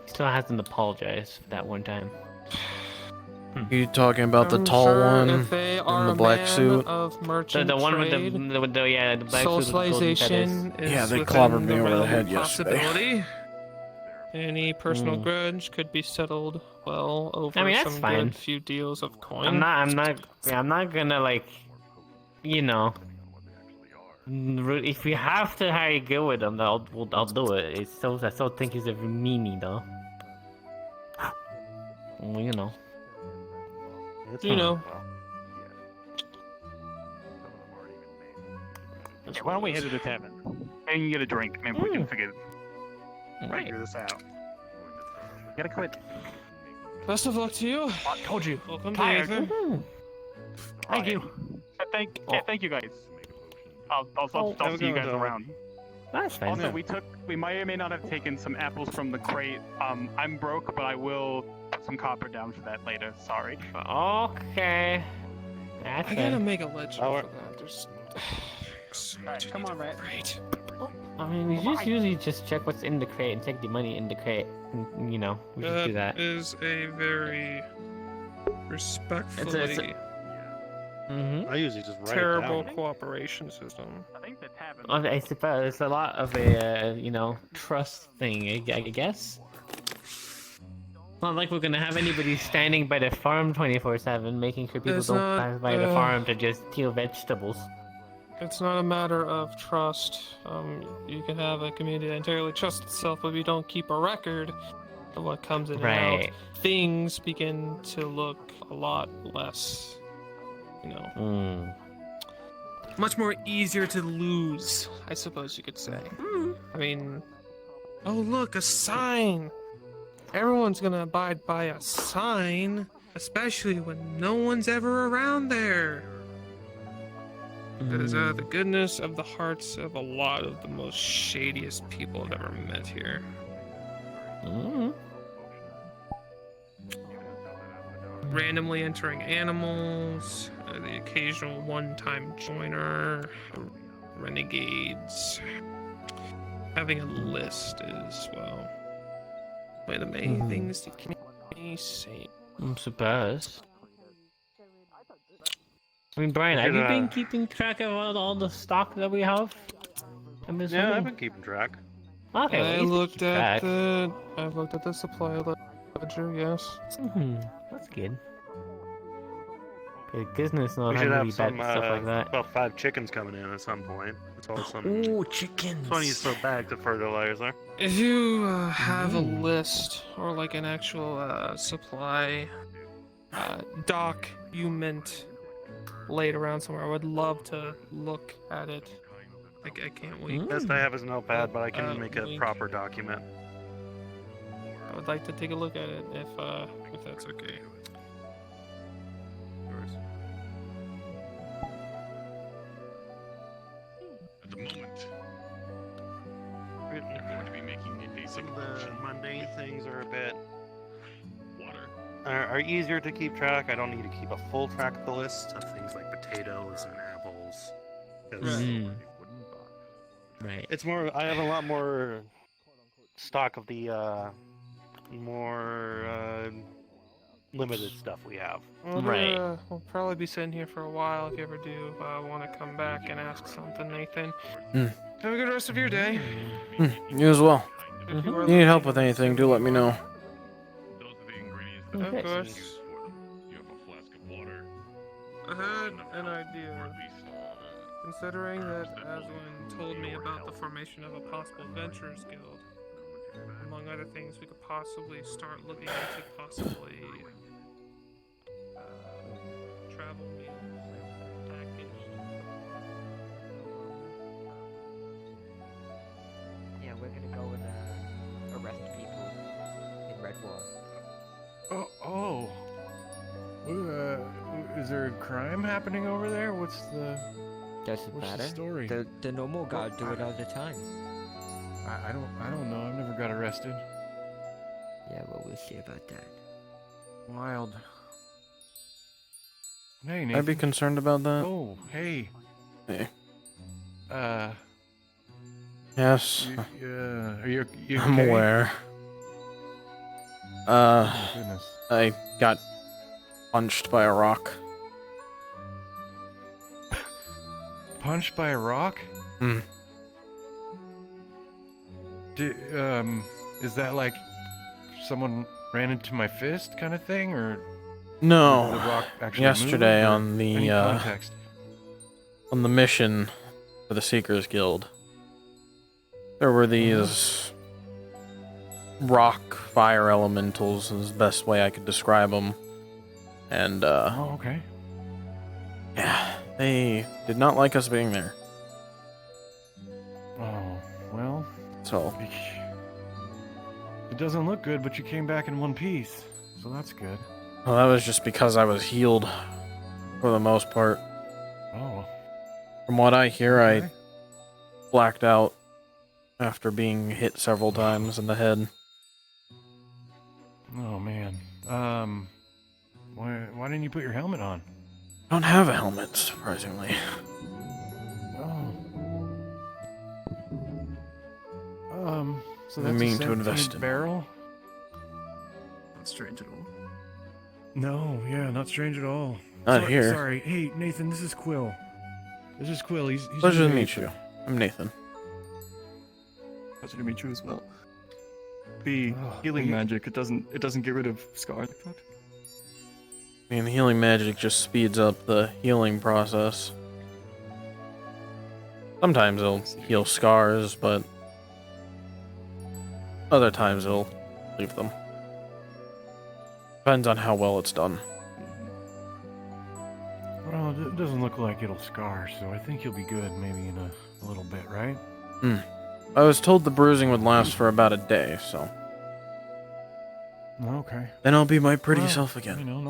He still hasn't apologized for that one time. You talking about the I'm tall sure one if they are in the a black man suit? of merchant The one trade, with the black suit with the golden feathers. socialization is Yeah, they within clobbered me the over the realm head of yesterday. possibility. Any personal grudge could be settled well over I mean, that's some fine. good few deals of coin. I'm not gonna like, you know. If we have to hire go with him, I'll do it. I still think he's a meanie though. Well, you know. You know. Why don't we head to the tavern? And you get a drink. Maybe we can figure this out. You gotta quit. Best of luck to you. I told you. Welcome to Tired. Aether. Thank you. Thank you guys. I'll see you guys around. That's fine. Also, we might or may not have taken some apples from the crate. I'm broke, but I will put some copper down for that later. Sorry. Okay. That's I gotta make a legend Oh, for that. There's. Alright, come on, Rat. Great. I mean, we just usually just check what's in the crate and take the money in the crate. And, you know, we just do that. That is a very respectfully I usually just write terrible it down. cooperation system. I think the tavern. I suppose it's a lot of a you know, trust thing. I guess. Not like we're gonna have anybody standing by the farm 24/7, making sure people It's don't not, pass by the farm to just steal vegetables. It's not a matter of trust. You can have a community that entirely trusts itself, but if you don't keep a record of what comes in and Right. out, things begin to look a lot less, you know, much more easier to lose, I suppose you could say. I mean, oh look, a sign! Everyone's gonna abide by a sign, especially when no one's ever around there. That is the goodness of the hearts of a lot of the most shadiest people I've ever met here. Randomly entering animals, the occasional one-time joiner, renegades. Having a list as well. One of the main things to keep me sane. I'm surprised. I mean, Brian, have you been keeping track of all the stock that we have? Yeah, I've been keeping track. Okay, well, I you can looked keep at track. I've looked at the supply ledger, yes. That's good. Okay, business not We should having have bad some, stuff like that. about 5 chickens coming in at some point. It's all some. Ooh, chickens! 20 so bags of fertilizer. If you have a list or like an actual supply document laid around somewhere, I would love to look at it. I can't wait. Best I have is a notepad, but I can make a we- proper document. I would like to take a look at it if that's okay. At the moment, Some I'm going to be making a basic of the potion. mundane things are a bit Water. are easier to keep track. I don't need to keep a full track of the list of things like potatoes and apples. 'Cause Right. It's more. I have a lot more stock of the more limited stuff we have. We'll probably be sitting here for a while if you ever do want to come back and ask something, Nathan. Have a good rest of your day. You as well. If you are If you need help with anything, do let me know. Those are the ingredients Of that course. you have a flask of water. I had an idea. Considering that Aswin told me about the formation of a possible ventures guild, among other things, we could possibly start looking into possibly travel meals packaged. we're gonna go and arrest people in Red War. Is there a crime happening over there? What's the story? The normal guard do it all the time. I don't know. I've never got arrested. Yeah, well, we'll see about that. Wild. Hey, Nathan. I'd be concerned about that. Oh, hey. Hey. Are Yes. you I'm okay? aware. Oh, goodness. I got punched by a rock. Punched by a rock? Hmm. Is that like someone ran into my fist kind of thing, or No. did the rock actually Yesterday move, or on the any context? on the mission for the Seekers Guild, there were these rock fire elementals, is the best way I could describe them. And Oh, okay. yeah, they did not like us being there. Oh, well. So it doesn't look good, but you came back in one piece, so that's good. well, that was just because I was healed for the most part. Oh. From what I hear, Okay. I blacked out after being hit several times in the head. Oh man. Why didn't you put your helmet on? I don't have a helmet, surprisingly. So I that's mean a to invest 17 in. barrel? Not strange at all. No, yeah, not strange at all. Not here. Sorry. Hey, Nathan, this is Quill. This is Quill. He's Pleasure new to meet Nathan. you. I'm Nathan. Pleasure to meet you as well. The healing magic, it doesn't get rid of scars like that. I mean, healing magic just speeds up the healing process. Sometimes it'll heal scars, but other times it'll leave them. Depends on how well it's done. Well, it doesn't look like it'll scar, so I think you'll be good maybe in a little bit, right? I was told the bruising would last for about a day, so Okay. then I'll be my pretty Well, self again. You know,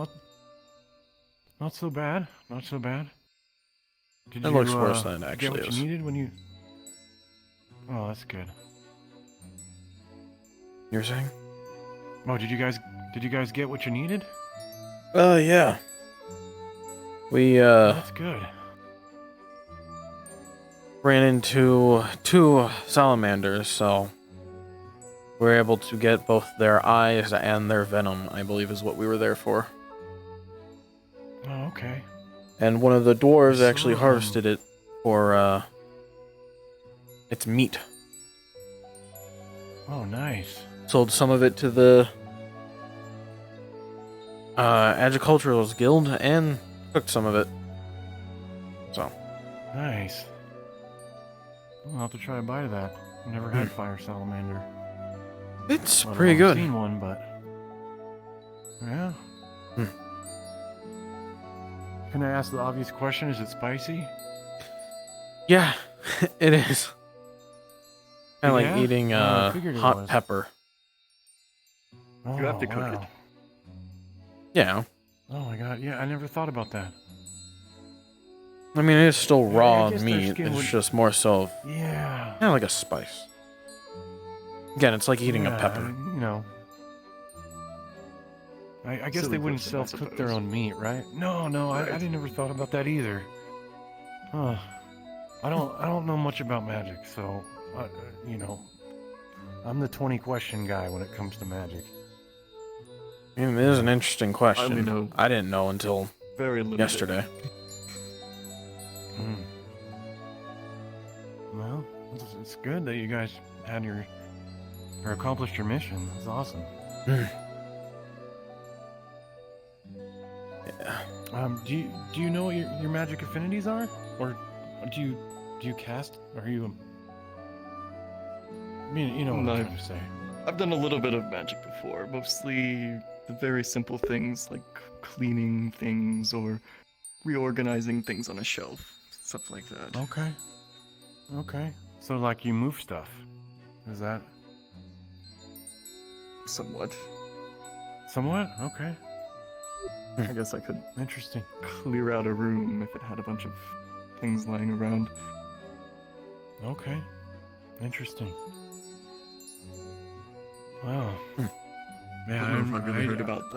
not so bad. Not so bad. Did It you, looks worse than it get actually what is. you needed when you... Oh, that's good. You were saying? Oh, did you guys get what you needed? Yeah. We, That's good. ran into 2 salamanders, so we're able to get both their eyes and their venom, I believe is what we were there for. Oh, okay. And one of the dwarves So, actually harvested it for, its meat. Oh, nice. Sold some of it to the Agricultural's Guild and cooked some of it. So. Nice. I'll have to try a bite of that. I've never had fire salamander. It's Let pretty alone good. Seen one, but yeah. Can I ask the obvious question? Is it spicy? Yeah, it is. Kind of Yeah? like eating Oh, I figured it hot was. pepper. Oh, You have to cook wow. it. Yeah. Oh my god, yeah, I never thought about that. I mean, it is still Yeah, I raw guess their meat. skin It's would- just more so of Yeah. kind of like a spice. Again, it's like eating a Yeah, pepper. You know. I guess Silly they wouldn't question, I self-cook their suppose. own meat, right? No, I Right. never thought about that either. Huh. I don't know much about magic, so you know, I'm the 20 question guy when it comes to magic. I mean, it is an interesting question. I know I didn't know until very little. yesterday. Well, it's good that you guys had or accomplished your mission. That's awesome. Yeah. Do you know what your magic affinities are, or do you cast? Are you? I mean, you know what No. I'm trying to say. I've done a little bit of magic before, mostly the very simple things like cleaning things or reorganizing things on a shelf, stuff like that. Okay. So like you move stuff. Is that Somewhat. somewhat? Okay. I guess I could Interesting. clear out a room if it had a bunch of things lying around. Okay. Interesting. Wow. Yeah, I don't know if I've really heard about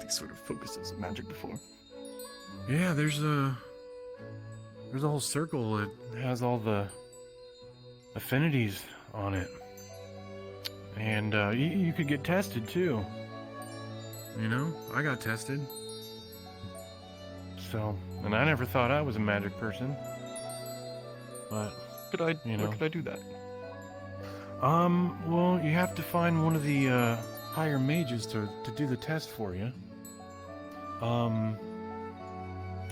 these sort of focuses of magic before. Yeah, there's a whole circle that has all the affinities on it, and you could get tested too. You know, I got tested. So, and I never thought I was a magic person. But Where could I do that? Well, you have to find one of the higher mages to do the test for you.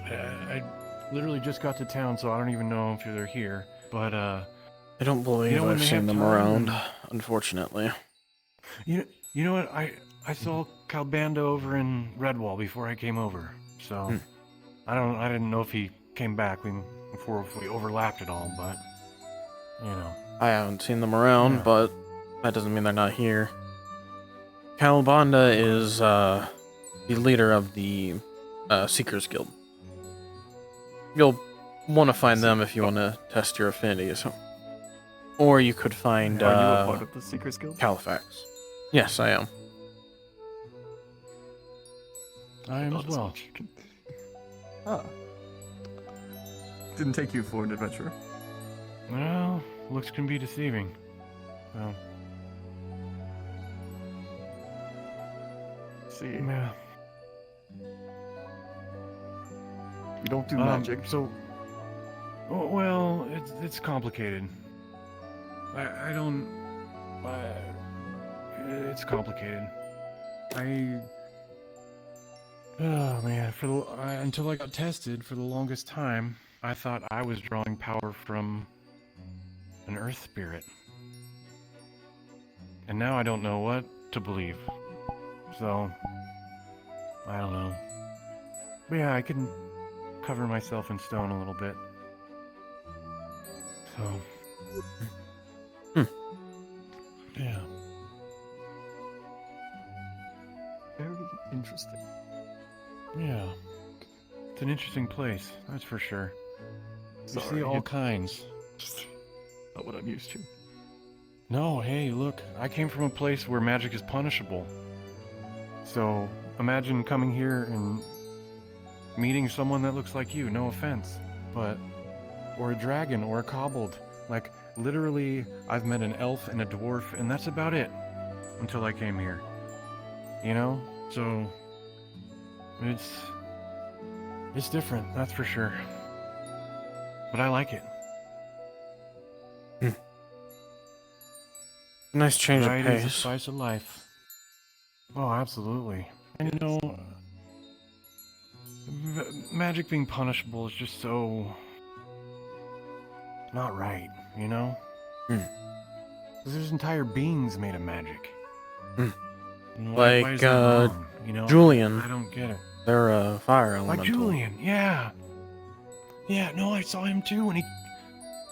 I literally just got to town, so I don't even know if they're here. But I don't believe you know, when I've they seen have them time around, and- unfortunately. You know what? I saw Calbando over in Redwall before I came over, so I didn't know if he came back before if we overlapped at all, but you know. I haven't seen them around, Yeah. but that doesn't mean they're not here. Calbanda is the leader of the Seekers Guild. You'll want to find them if you want to test your affinities. Or you could find Are you a part of the Seekers Guild? Califax. Yes, I am. I am as well. Ah. Didn't take you for an adventure. Well, looks can be deceiving. So. See. Yeah. You don't do magic. So, well, it's complicated. I don't. It's complicated. Oh man! Until I got tested, for the longest time, I thought I was drawing power from an earth spirit, and now I don't know what to believe. So, I don't know. But yeah, I can cover myself in stone a little bit. So. Yeah. Very interesting. Yeah. It's an interesting place, that's for sure. You Sorry, see all it- kinds. Just not what I'm used to. No, hey, look, I came from a place where magic is punishable. So, imagine coming here and meeting someone that looks like you, no offense, but... Or a dragon, or a kobold. Like, literally, I've met an elf and a dwarf, and that's about it. Until I came here. You know? So... It's different, that's for sure. But I like it. Nice change of Variety is the pace. spice of life. Oh, absolutely. And you know, magic being punishable is just so not right, you know? 'Cause there's entire beings made of magic. And why is that wrong, you know? Julian. I don't get it. They're a fire elemental. Like Julian, yeah. Yeah, no, I saw him too, and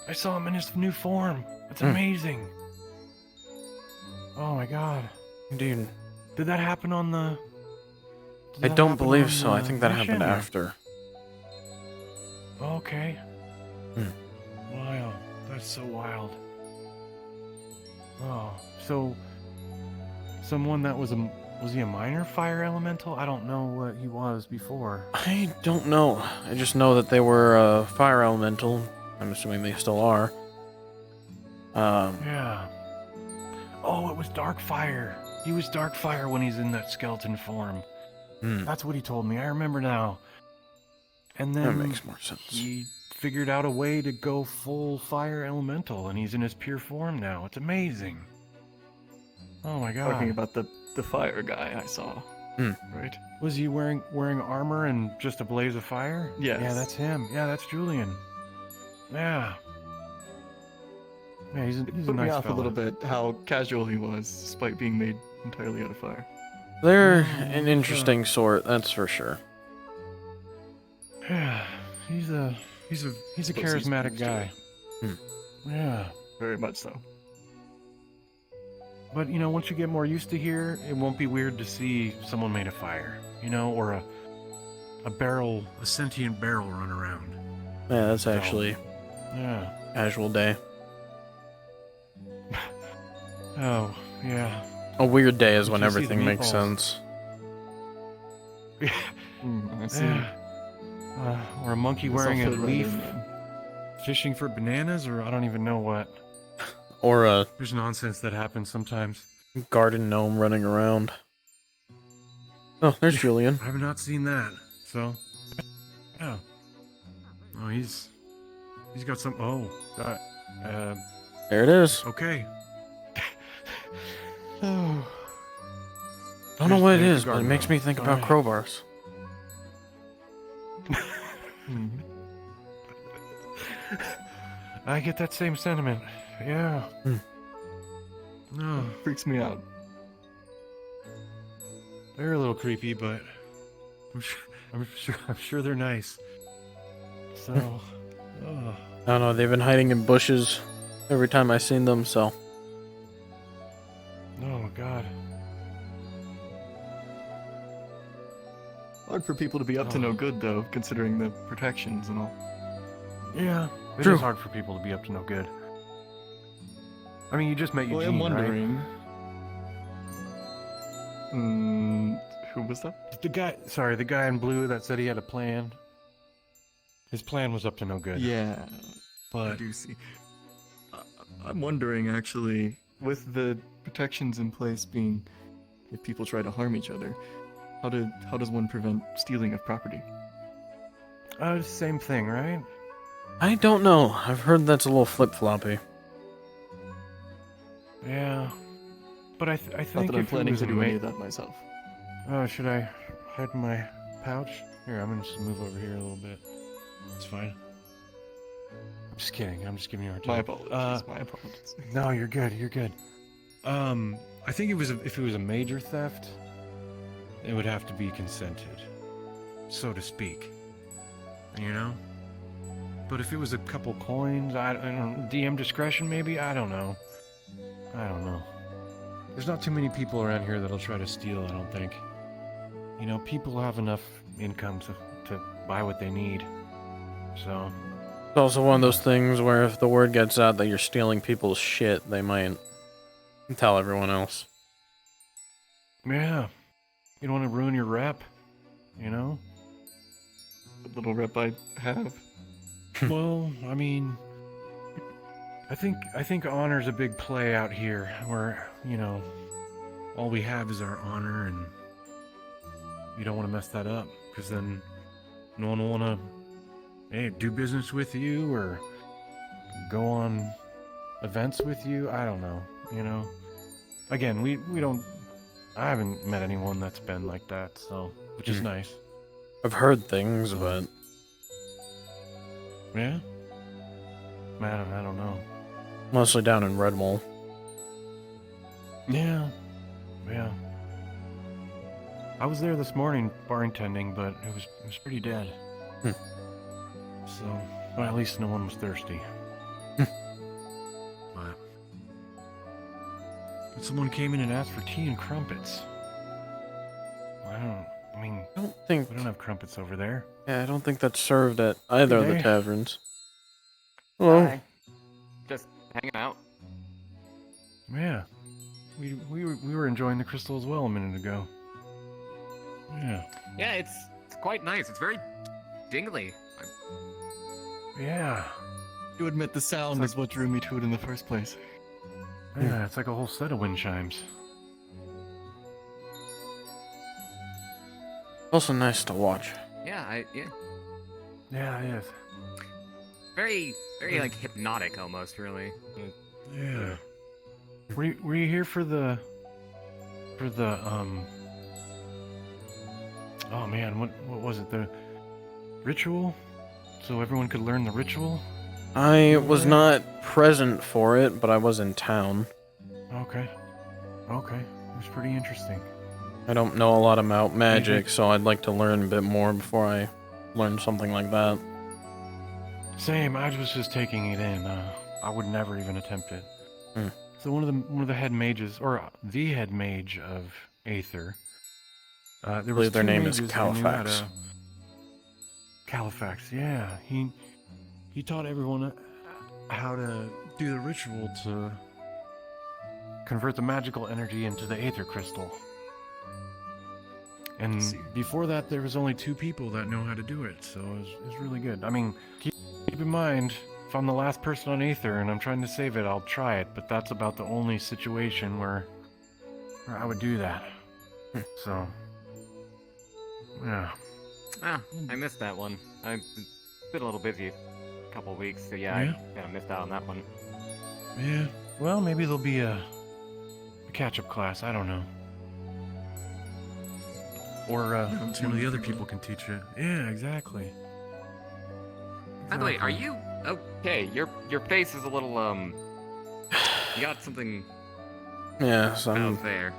I saw him in his new form. It's amazing. Oh my god. Dude. Did that happen on the... I don't believe so. I think that happened mission? after. Okay. Wow. That's so wild. Oh, so... Someone that was he a minor fire elemental? I don't know what he was before. I don't know. I just know that they were a fire elemental. I'm assuming they still are. Yeah. Oh, it was Darkfire. He was Darkfire when he's in that skeleton form. That's what he told me. I remember now. And then That makes more sense. he figured out a way to go full fire elemental, and he's in his pure form now. It's amazing. Oh my god. Talking about the fire guy I saw. Right? Was he wearing armor and just a blaze of fire? Yes. Yeah, that's him. Yeah, that's Julian. Yeah. Yeah, he's a Put me nice off fella. a little bit how casual he was, despite being made entirely out of fire. They're an interesting sort, that's for sure. Yeah, he's a Suppose he's charismatic used to guy. it. Yeah. Very much so. But, you know, once you get more used to here, it won't be weird to see someone made a fire, you know, or a sentient barrel run around. Yeah, that's actually yeah, casual day. Oh, yeah. A weird day is You when can see the everything makes meatballs. sense. I see. Yeah. Or a monkey Guess I'll wearing a fit right leaf, in then. fishing for bananas, or I don't even know what. Or a There's nonsense that happens sometimes. garden gnome running around. Oh, there's Julian. I have not seen that, so. Yeah. Oh, he's got some. Oh, There it is. okay. I don't know what it is, but it makes me think about Alright. crowbars. I get that same sentiment. Yeah. No, Freaks me out. they're a little creepy, but I'm sure they're nice. So, oh. I don't know, they've been hiding in bushes every time I've seen them, so. Oh God. Hard for people to be up to no good, though, considering the protections and all. Yeah, it True. is hard for people to be up to no good. I mean, you just met Well, Eugene, I'm wondering. right? Who was that? The guy in blue that said he had a plan. His plan was up to no good. Yeah, I But do see. I'm wondering, actually, with the protections in place being if people try to harm each other, how does one prevent stealing of property? same thing, right? I don't know. I've heard that's a little flip-floppy. Yeah. But I think Not that I'm if it planning was to a do any ma- of that myself. Oh, should I hide in my pouch? Here, I'm gonna just move over here a little bit. It's fine. I'm just kidding. I'm just giving you a hard time. My apologies. My apologies. No, you're good. You're good. I think if it was a major theft, it would have to be consented, so to speak. You know. But if it was a couple coins, I don't DM discretion maybe. I don't know. There's not too many people around here that'll try to steal. I don't think. You know, people have enough income to buy what they need. So. It's also one of those things where if the word gets out that you're stealing people's shit, they might tell everyone else. Yeah. You don't want to ruin your rep, you know? What little rep I have. Well, I mean, I think honor's a big play out here, where, you know, all we have is our honor, and you don't want to mess that up, because then no one will want to, do business with you, or go on events with you. I don't know, you know? Again, we don't, I haven't met anyone that's been like that, so, which is nice. I've heard things, but... Yeah? Man, I don't know. Mostly down in Redwall. Yeah. I was there this morning bartending, but it was pretty dead. So, well, at least no one was thirsty. But someone came in and asked for tea and crumpets. I don't think we don't have crumpets over there. Yeah, I don't think that's served at either of the Hey. taverns. Well, Hi. Just hanging out. Yeah. We were enjoying the crystal as well a minute ago. Yeah. Yeah, it's quite nice. It's very jingly. Yeah. You admit the sound is what drew me to it in the first place. Yeah, it's like a whole set of wind chimes. also nice to watch. Yeah, yeah. Yeah, it is. Very like hypnotic almost, really. Yeah. Were you here for the oh man, what was it? The ritual? So everyone could learn the ritual? I was not present for it, but I was in town. Okay. It was pretty interesting. I don't know a lot about magic, so I'd like to learn a bit more before I learn something like that. Same, I was just taking it in. I would never even attempt it. So one of the head mages, or the head mage of Aether. There I was believe their two name is mages who knew how Califax. to- Califax, yeah. He taught everyone how to do the ritual to convert the magical energy into the Aether crystal. And before that, there was only 2 people that know how to do it, so it's really good. I mean, keep in mind, if I'm the last person on Aether and I'm trying to save it, I'll try it, but that's about the only situation where I would do that. So, yeah. Ah, I missed that one. I've been a little busy a couple of weeks, so yeah, Yeah? I kind of missed out on that one. Yeah, well, maybe there'll be a catch-up class, I don't know. Or, one of the other people can teach it. Yeah, exactly. By the way, are you okay? Your face is a little you got something Yeah, so I'm out there.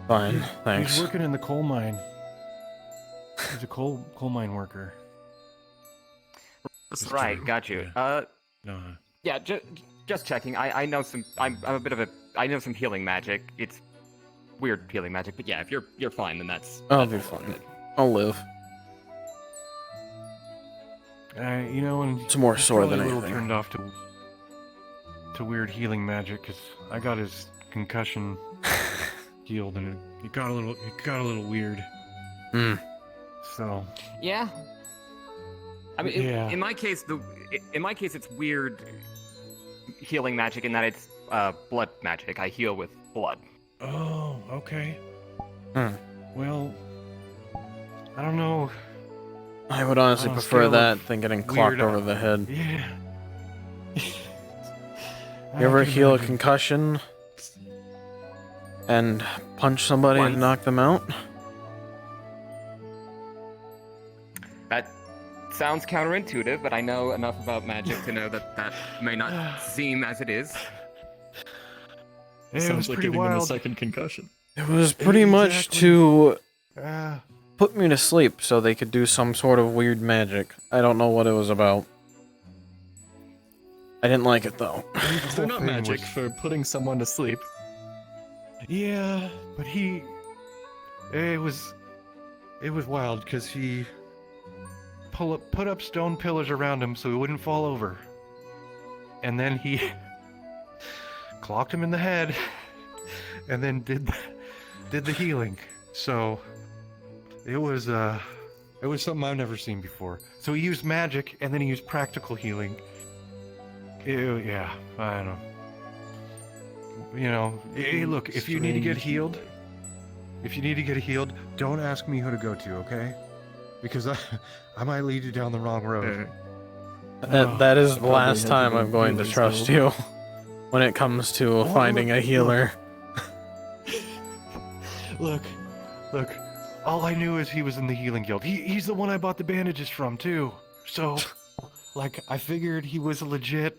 fine, thanks. He's working in the coal mine. He's a coal mine worker. That's right, got you. No. Yeah, just checking. I know some. I'm a bit of a. I know some healing magic. It's weird healing magic, but yeah, if you're fine, then that's. I'll be fine. I'll live. You know, and It's more he's sore probably than a little anything. turned off to weird healing magic, because I got his concussion healed, and it got a little weird. Hmm. So. Yeah. I mean, Yeah. in my case, it's weird healing magic in that it's blood magic. I heal with blood. Oh, okay. Hmm. Well, I don't know. I would honestly On a prefer scale that of than getting clocked weird, over the head. Yeah. You ever I can heal a imagine. concussion and punch somebody Once. and knock them out? That sounds counterintuitive, but I know enough about magic to know that that may not seem as it is. It was Sounds like pretty giving him a wild. second concussion. It was pretty much Exactly. to Ah. put me to sleep so they could do some sort of weird magic. I don't know what it was about. I didn't like it though. They're not thing magic was- for putting someone to sleep. Yeah, but it was wild because he put up stone pillars around him so he wouldn't fall over, and then he clocked him in the head, and then did the healing. So it was something I've never seen before. So he used magic and then he used practical healing. Yeah, I don't know. You know, hey, look, if you need to get healed, don't ask me who to go to, okay? Because I might lead you down the wrong road. That is the probably last had time to I'm going to heal trust yourself. you when it comes to finding a healer. Look, all I knew is he was in the healing guild. He's the one I bought the bandages from, too. So, like, I figured he was a legit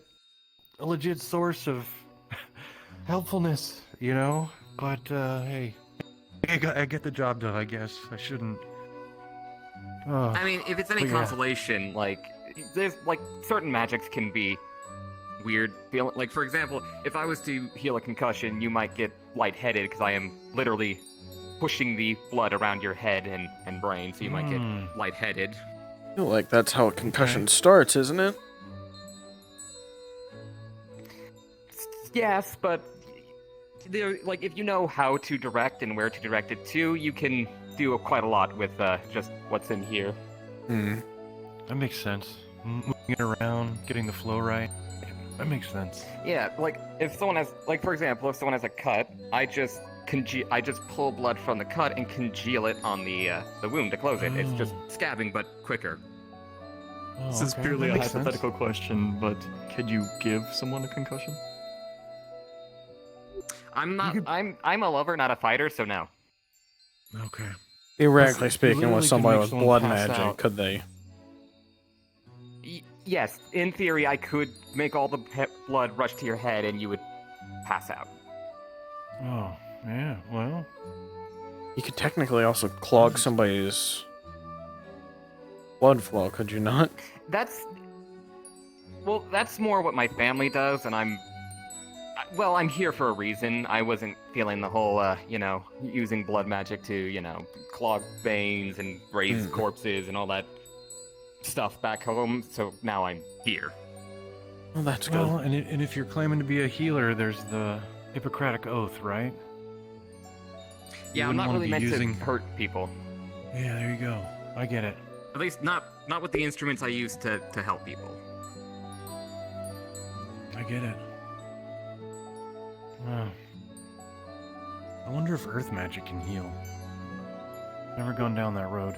source of helpfulness, you know? But, hey, I get the job done, I guess. I shouldn't. I mean, if it's any But yeah. consolation, like, there's, like, certain magics can be weird feeling. Like, for example, if I was to heal a concussion, you might get lightheaded because I am literally pushing the blood around your head and brain, so you might get lightheaded. I feel like that's how a concussion starts, isn't it? Yes, but there, like, if you know how to direct and where to direct it to, you can do quite a lot with just what's in here. That makes sense. Moving it around, getting the flow right. That makes sense. Yeah, like if someone has, like for example, if someone has a cut, I just pull blood from the cut and congeal it on the wound to close it. It's just scabbing, but quicker. This is purely a hypothetical question, but could you give someone a concussion? I'm not. I'm a lover, not a fighter, so no. Okay. Theoretically You speaking, literally with can somebody make with someone blood pass magic, out. could they? Yes, in theory, I could make all the blood rush to your head, and you would pass out. Oh, yeah, well. You could technically also clog somebody's blood flow, could you not? That's more what my family does, and Well, I'm here for a reason. I wasn't feeling the whole, using blood magic to, clog veins and raise corpses and all that stuff back home, so now I'm here. Well, that's good. Well, and if you're claiming to be a healer, there's the Hippocratic Oath, right? Yeah, I'm not really meant to hurt people. Yeah, there you go. I get it. At least not with the instruments I use to help people. I get it. I wonder if earth magic can heal. Never gone down that road.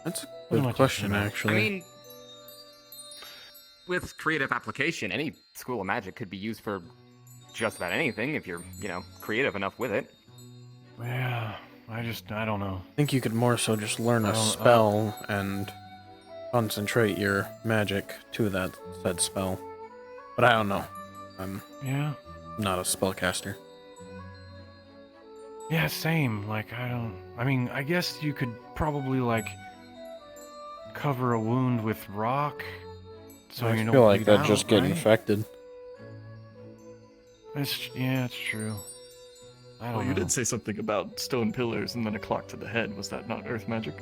That's a good question, actually. I mean, with creative application, any school of magic could be used for just about anything if you're, creative enough with it. Yeah, I don't know. I think you could more so just learn a spell and concentrate your magic to that said spell. But I don't know. I'm not a spellcaster. Yeah, same. Like, I guess you could probably, cover a wound with rock. So I you feel like bleed that'd out, just get right? infected. It's true. I don't Well, know. you did say something about stone pillars and then a clock to the head. Was that not earth magic?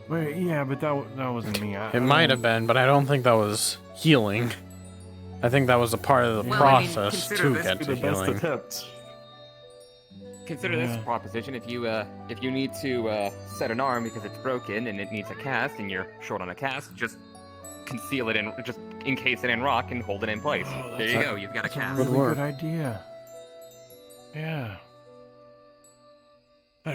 Wait, yeah, but that wasn't me. It might have been, but I don't think that was healing. I think that was a part of the process to get to healing. Consider this proposition: if you need to set an arm because it's broken and it needs a cast, and you're short on a cast, just conceal it and just encase it in rock and hold it in place. There you go. You've got a cast. That's a really good idea. Yeah. I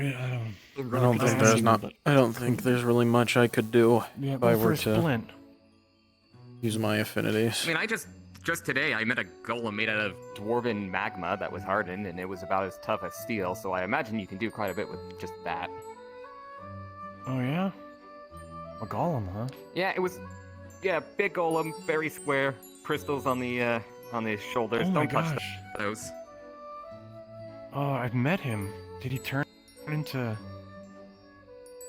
don't think there's really much I could do if I were to splint. use my affinities. I mean, just today I met a golem made out of dwarven magma that was hardened, and it was about as tough as steel. So I imagine you can do quite a bit with just that. Oh yeah, a golem, huh? Yeah, it was. Yeah, big golem, very square, crystals on the shoulders. Oh my Don't touch gosh. those. Oh, I've met him. Did he turn into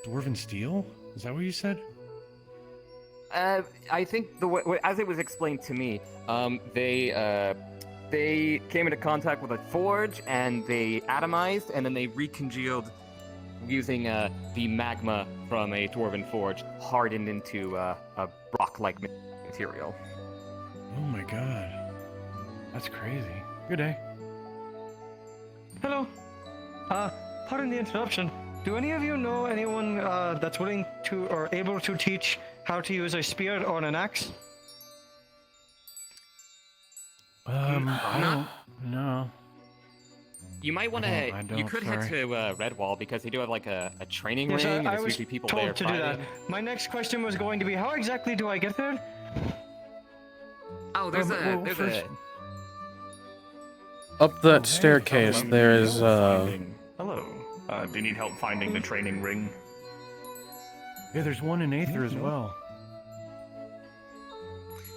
dwarven steel? Is that what you said? I think as it was explained to me, they came into contact with a forge and they atomized and then they recongealed using the magma from a dwarven forge, hardened into a rock-like material. Oh my god, that's crazy. Good day. Hello. Pardon the interruption. Do any of you know anyone that's willing to or able to teach how to use a spear or an axe? I don't know. You might want I to. don't, You could head sorry. to Redwall because they do have like a training Yes, ring, and I there's was usually people told there to do that. fighting. My next question was going to be, how exactly do I get there? Oh, there's a. Up that staircase, there is Hello. Do you need help finding the training ring? Yeah, there's one in Aether as well.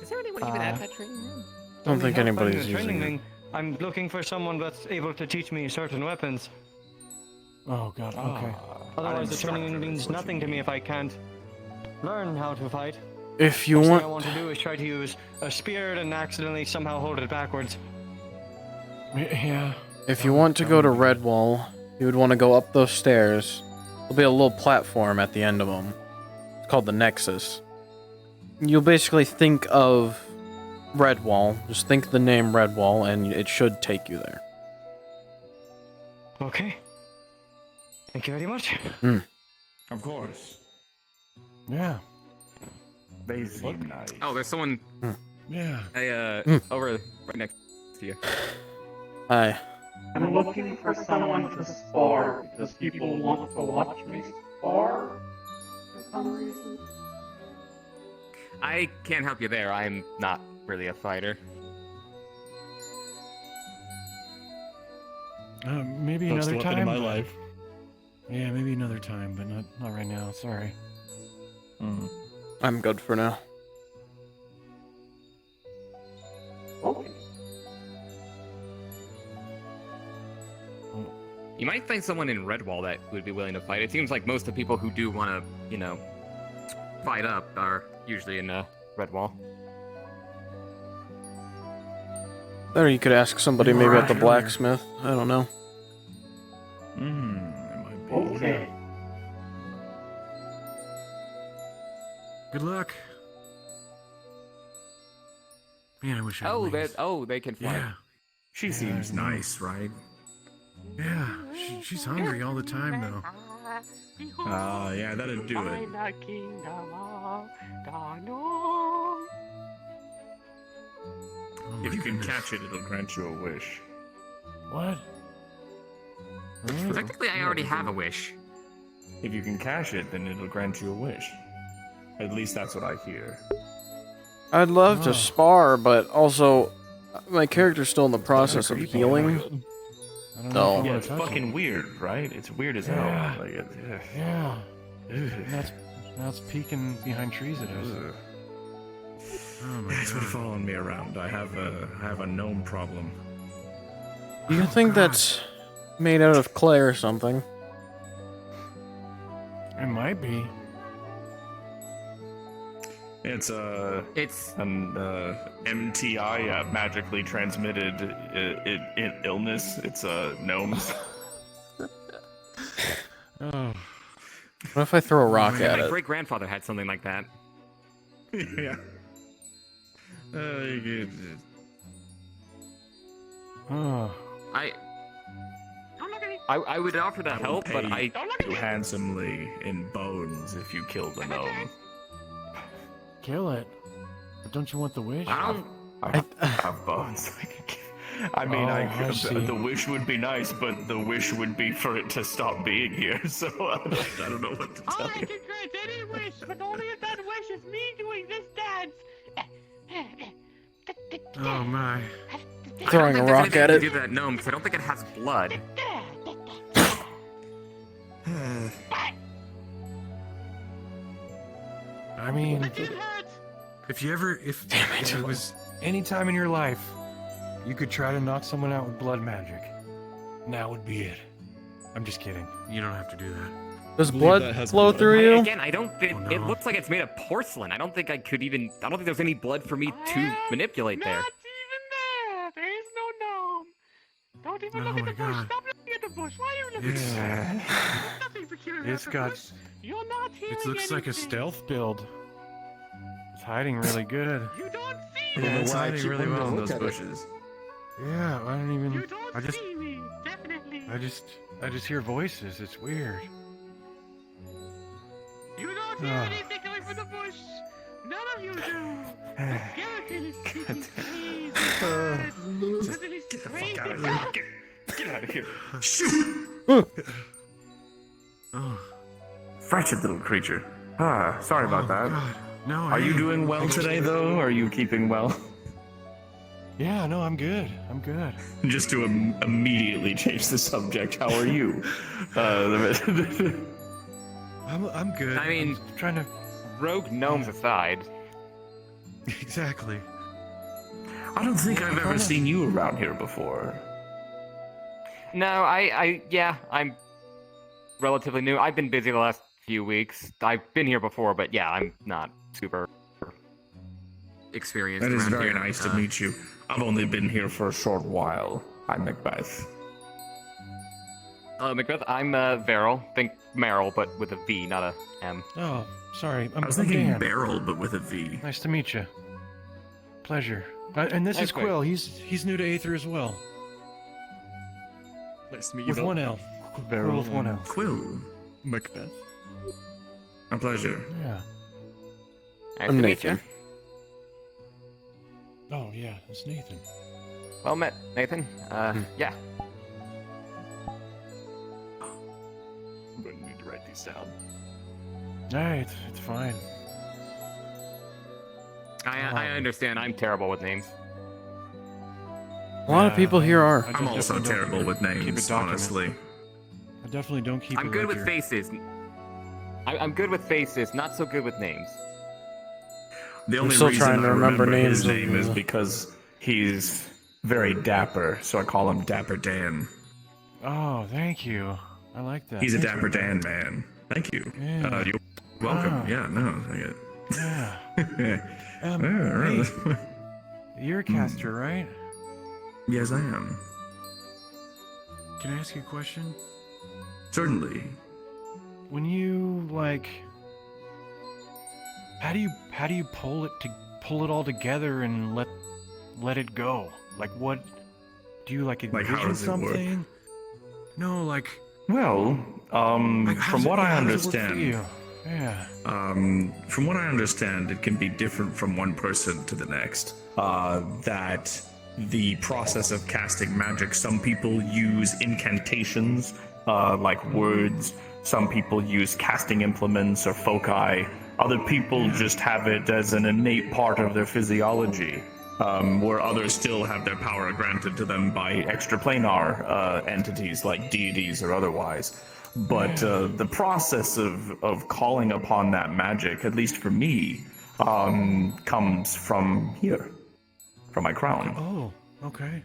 Is there anyone even at that training room? I don't think anybody's Training using it. ring. I'm looking for someone that's able to teach me certain weapons. Oh god, okay. Otherwise, the training ring means nothing to me if I can't learn how to fight. If you First thing want- I want to do is try to use a spear and accidentally somehow hold it backwards. Yeah. If you want to go to Redwall, you would want to go up those stairs. There'll be a little platform at the end of them. It's called the Nexus. You'll basically think of Redwall. Just think the name Redwall, and it should take you there. Okay. Thank you very much. Of course. Yeah. They seem nice. Oh, there's someone. Yeah. Over right next to you. Hi. I'm looking for someone to spar because people want to watch me spar for some reason. I can't help you there. I'm not really a fighter. Maybe That's another the weapon time. in my but- life. Yeah, maybe another time, but not right now. Sorry. I'm good for now. Okay. You might find someone in Redwall that would be willing to fight. It seems like most of the people who do want to, fight up are usually in Redwall. Or you could ask somebody maybe at the blacksmith. I don't know. It might be. Okay. Good luck. Man, I wish I had wings. They can fly. Yeah. She seems nice, right? Yeah, she's hungry all the time, though. Oh, yeah, that'd do it. If you can catch it, it'll grant you a wish. What? Technically, I already have a wish. If you can cash it, then it'll grant you a wish. At least that's what I hear. I'd love to spar, but also my character's still in the process of healing. So Yeah, it's fucking weird, right? It's weird as hell. Yeah. Like, Yeah. Now it's peeking behind trees at us. Oh my It's been god. following me around. I have a gnome problem. do you think that's made out of clay or something? It might be. It's an MTI, magically transmitted illness. It's gnomes. Oh. What if I throw a rock at My it? great grandfather had something like that. Yeah. Oh. I would offer to help, but pay you handsomely in bones if you kill the gnome. Kill it. But don't you want the wish? I have bones. I mean, I see. the wish would be nice, but the wish would be for it to stop being here. So I don't know what to tell I you. can grant any wish, but only if that wish is me doing this dance. Oh my. Throwing a rock at it. Do that gnome because I don't think it has blood. I mean, if it was any time in your life, you could try to knock someone out with blood magic, now would be it. I'm just kidding. You don't have to do that. Does blood flow through you? Again, I don't think it looks like it's made of porcelain. I don't think I could even. I don't think there's any blood for me to manipulate there. There is no gnome. Don't even look at the bush. God. Stop looking at the bush. Why are you looking It's, at the bush? Nothing peculiar it's about got. the bush. You're not hearing It looks like a anything. stealth build. It's hiding really good. You don't see Yeah, me. it's hiding really well in those bushes. Yeah, I don't even. You don't I just. see me. Definitely. I just hear voices. It's weird. You don't hear anything coming from the bush. None of you do. The skeleton is speaking to me. Get the fuck out of here. Get out of here. Shoot! Wretched little creature. Sorry about that. God. No, Are you doing well today, though? Are you keeping well? Yeah, no, I'm good. I'm good. Just to immediately change the subject, how are you? I'm good. I mean, I'm trying to. Rogue gnomes aside. Exactly. I don't think I've ever seen you around here before. No, yeah, I'm relatively new. I've been busy the last few weeks. I've been here before, but yeah, I'm not super experienced. That is around very here. nice to meet you. I've only been here for a short while. I'm Macbeth. Macbeth, I'm Varel. Think Meryl, but with a V, not a M. Oh, sorry. I was I'm thinking Dan. barrel, but with a V. Nice to meet you. Pleasure. And this is Likewise. Quill. He's new to Aether as well. Nice to meet you. With both. one L. Quill with one L. Quill. Macbeth. A pleasure. Yeah. Nice I'm to meet you. Nathan. Oh yeah, it's Nathan. Well met, Nathan. Yeah. I'm going to need to write these down. Nah, it's fine. I understand. I'm terrible with names. A lot of people here are. I'm also terrible with names, honestly. I definitely don't keep. I'm a good with ledger. faces. I'm good with faces, not so good with names. The I'm only still reason trying to I remember his names of name is the- because he's very dapper, so I call him Dapper Dan. Oh, thank you. I like that. He's a Thank Dapper you. Dan man. Thank you. Yeah. You're welcome. Ah. Yeah, no. Yeah. Yeah. Um, Yeah, right. hey, you're a caster, right? Yes, I am. Can I ask you a question? Certainly. When you like, how do you pull it all together and let it go? Like what? Do you like envision how does it work? something? No, like. Well, from what I how does it work for understand, you? Yeah. from what I understand, it can be different from one person to the next. That the process of casting magic, some people use incantations, like words. Some people use casting implements or foci. Other people just have it as an innate part of their physiology. Where others still have their power granted to them by extraplanar entities like deities or otherwise. But the process of calling upon that magic, at least for me, comes from here, from my crown. Oh, okay.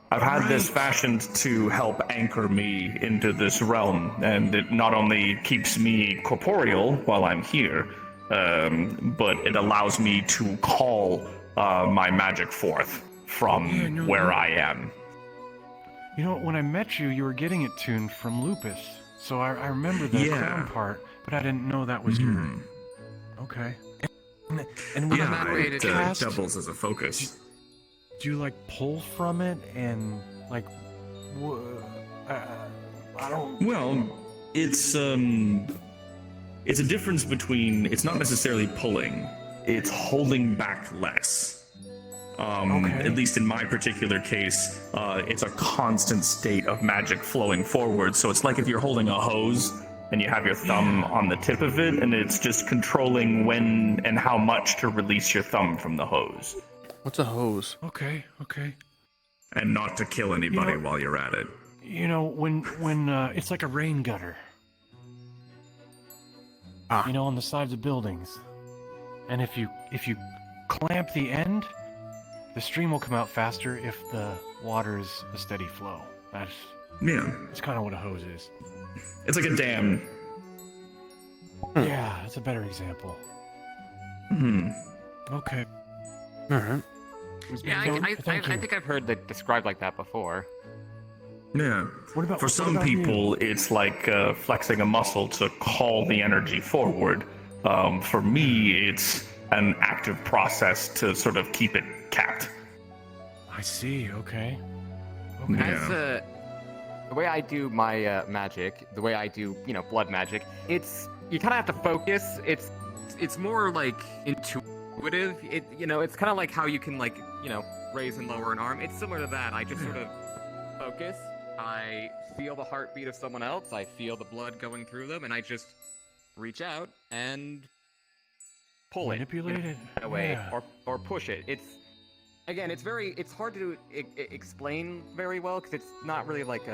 I've had this fashioned to help anchor me into this realm, and it not only keeps me corporeal while I'm here, but it allows me to call my magic forth from where I am. You know, when I met you, you were getting it tuned from Lupus, so I remember the crown part, but I didn't know that was your. Okay. And when it doubles as a focus. Do you like pull from it and like? I don't. Well, it's a difference between. It's not necessarily pulling. It's holding back less. At least in my particular case, it's a constant state of magic flowing forward. So it's like if you're holding a hose and you have your thumb on the tip of it, and it's just controlling when and how much to release your thumb from the hose. What's a hose? Okay. And not to kill anybody while you're at it. You know, when it's like a rain gutter. You know, on the sides of buildings. And if you clamp the end, the stream will come out faster if the water is a steady flow. That's kind of what a hose is. It's like a dam. Yeah, that's a better example. Okay. All right. Yeah, I think I've heard that described like that before. Yeah. For some people, it's like flexing a muscle to call the energy forward. For me, it's an active process to sort of keep it capped. I see. Okay. As the way I do my magic, the way I do, blood magic, it's you kind of have to focus. It's more like intuitive. It's kind of like how you can raise and lower an arm. It's similar to that. I just sort of focus. I feel the heartbeat of someone else. I feel the blood going through them, and I just reach out and pull manipulate it away or push it. It's hard to explain very well because it's not really like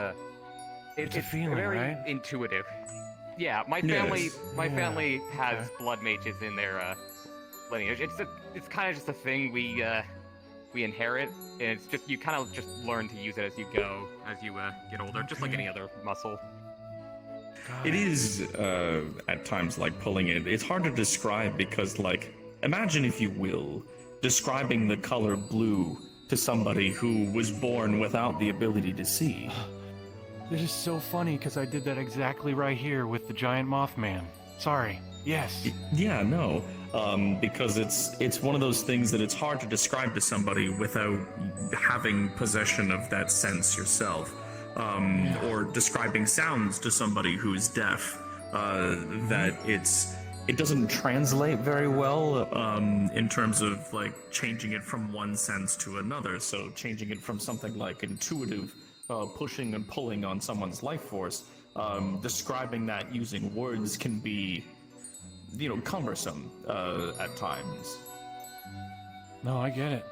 it's a feeling, very right? intuitive. Yeah, my family has blood mages in their lineage. It's kind of just a thing we inherit, and it's just you kind of just learn to use it as you go, as you get older, just like any other muscle. It is at times like pulling it. It's hard to describe because, imagine if you will, describing the color blue to somebody who was born without the ability to see. This is so funny because I did that exactly right here with the giant Mothman. Sorry. Yes. Yeah, no. Because it's one of those things that it's hard to describe to somebody without having possession of that sense yourself. Or describing sounds to somebody who's deaf. That it doesn't translate very well in terms of changing it from one sense to another. So changing it from something like intuitive, pushing and pulling on someone's life force, describing that using words can be, cumbersome at times. No, I get it.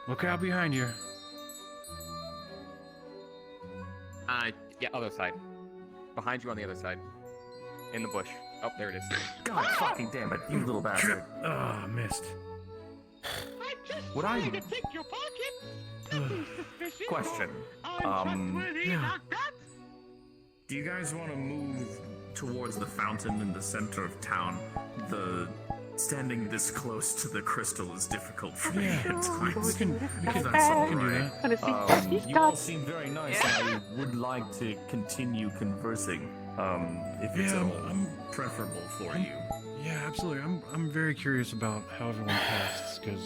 Look out behind you. Yeah, other side. Behind you on the other side. In the bush. Oh, there it is. God fucking damn it, you little bastard. Ah, missed. Would I... to pick your pocket. Question. Do you guys want to move towards the fountain in the center of town? The Standing this close to the crystal is difficult for me at times. we can If do that's all that. you all seem very nice, and I would like to continue conversing. If it's Yeah, at all preferable for you. Yeah, absolutely. I'm very curious about how everyone casts, because,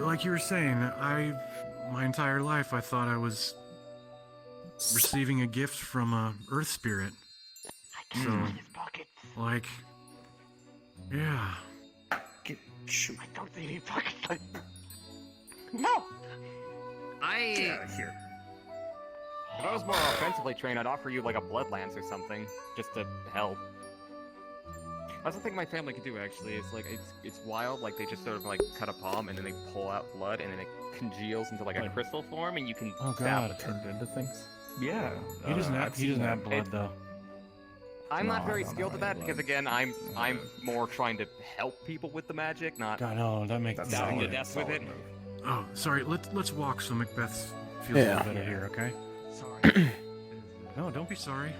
like you were saying, my entire life I thought I was receiving a gift from a Earth Spirit. So, like, yeah. Shoot. I don't see any pockets. No! Here. If I was more offensively trained, I'd offer you like a blood lance or something, just to help. That's the thing my family could do actually. It's like it's wild. Like they just sort of like cut a palm and then they pull out blood and then it congeals into like a crystal form and you can stab with it. Turned into things. Yeah. He doesn't have blood though. I'm not very skilled at that because again, I'm more trying to help people with the magic, not God, no, that makes stabbing to death with it. Oh, sorry. Let's walk so Macbeth feels Yeah. a little better here, okay? Sorry. No, don't be sorry.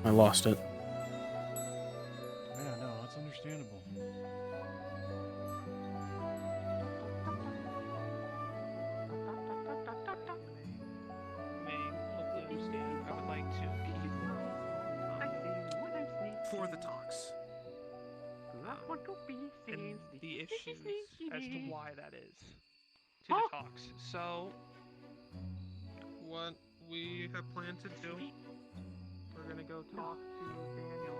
I lost it. Yeah, no, that's understandable. I would like to keep for the talks. And the issues as to why that is to the talks. So, what we have planned to do, we're gonna go talk to Daniel.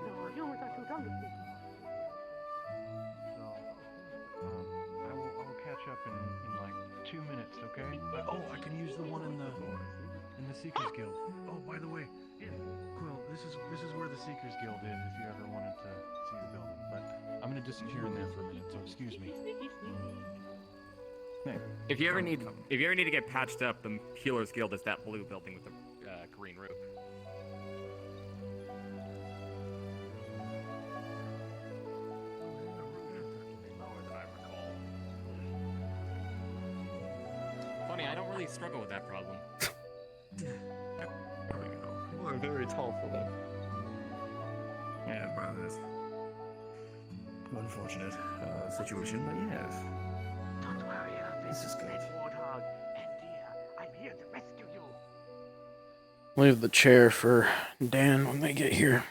I will catch up in like 2 minutes, okay? I can use the one in the Seekers Guild. Oh, by the way, Quill, this is where the Seekers Guild is if you ever wanted to see the building. But I'm gonna disappear in there for a minute, so excuse me. If you ever need to get patched up, the Healers Guild is that blue building with the green roof. Funny, I don't really struggle with that problem. There we go. We're very tall for that. Yeah, brother, that's an unfortunate situation, but yes. Don't worry, This is good. Warthog and dear, I'm here to rescue you. Leave the chair for Dan when they get here.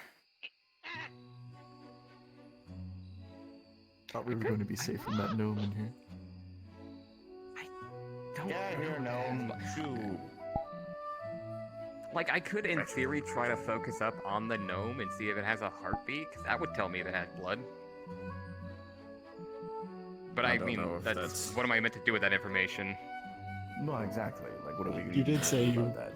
Thought we were going to be safe from that gnome in here. Yeah, here, gnome. Shoot. Like, I could, in theory, try to focus up on the gnome and see if it has a heartbeat, 'cause that would tell me if it had blood. But I don't mean, know if that's what am I meant to do with that information? No, exactly. Like, what are we? You did say you. That?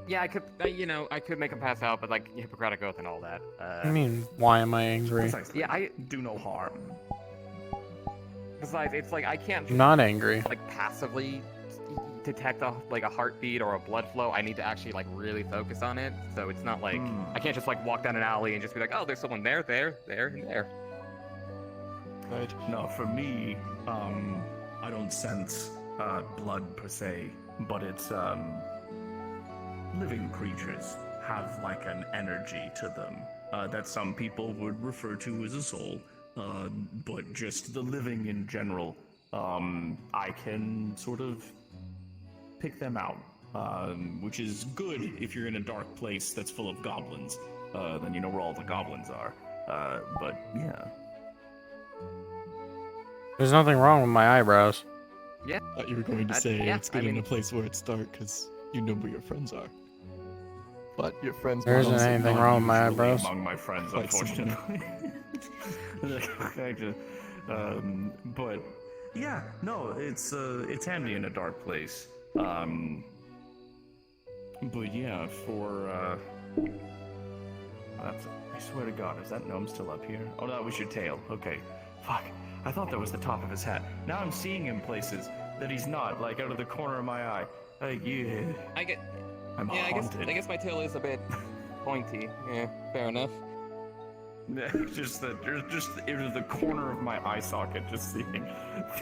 Yeah, I could, I could make him pass out, but like Hippocratic Oath and all that. I mean, why am I angry? Yeah, I do no harm. Besides, it's like I can't. I'm not angry. Like passively detect a heartbeat or a blood flow. I need to actually like really focus on it. So it's not like I can't just like walk down an alley and just be like, oh, there's someone there, and there. Right. No, for me, I don't sense blood per se, but it's living creatures have like an energy to them that some people would refer to as a soul, but just the living in general, I can sort of pick them out, which is good if you're in a dark place that's full of goblins. Then you know where all the goblins are. But yeah. There's nothing wrong with my eyebrows. Yeah. I thought you were going to say yeah, it's good I in mean- a place where it's dark because you know where your friends are. But your friends. There isn't also anything not wrong with my usually eyebrows. Among my friends, quite similar. unfortunately. But yeah, no, it's handy in a dark place. But yeah, for that's, I swear to God, is that gnome still up here? Oh, that was your tail. Okay, fuck. I thought that was the top of his hat. Now I'm seeing him places that he's not, like out of the corner of my eye. Like, yeah. I'm haunted. I guess my tail is a bit pointy. Yeah, fair enough. Just that there's just out of the corner of my eye socket, just seeing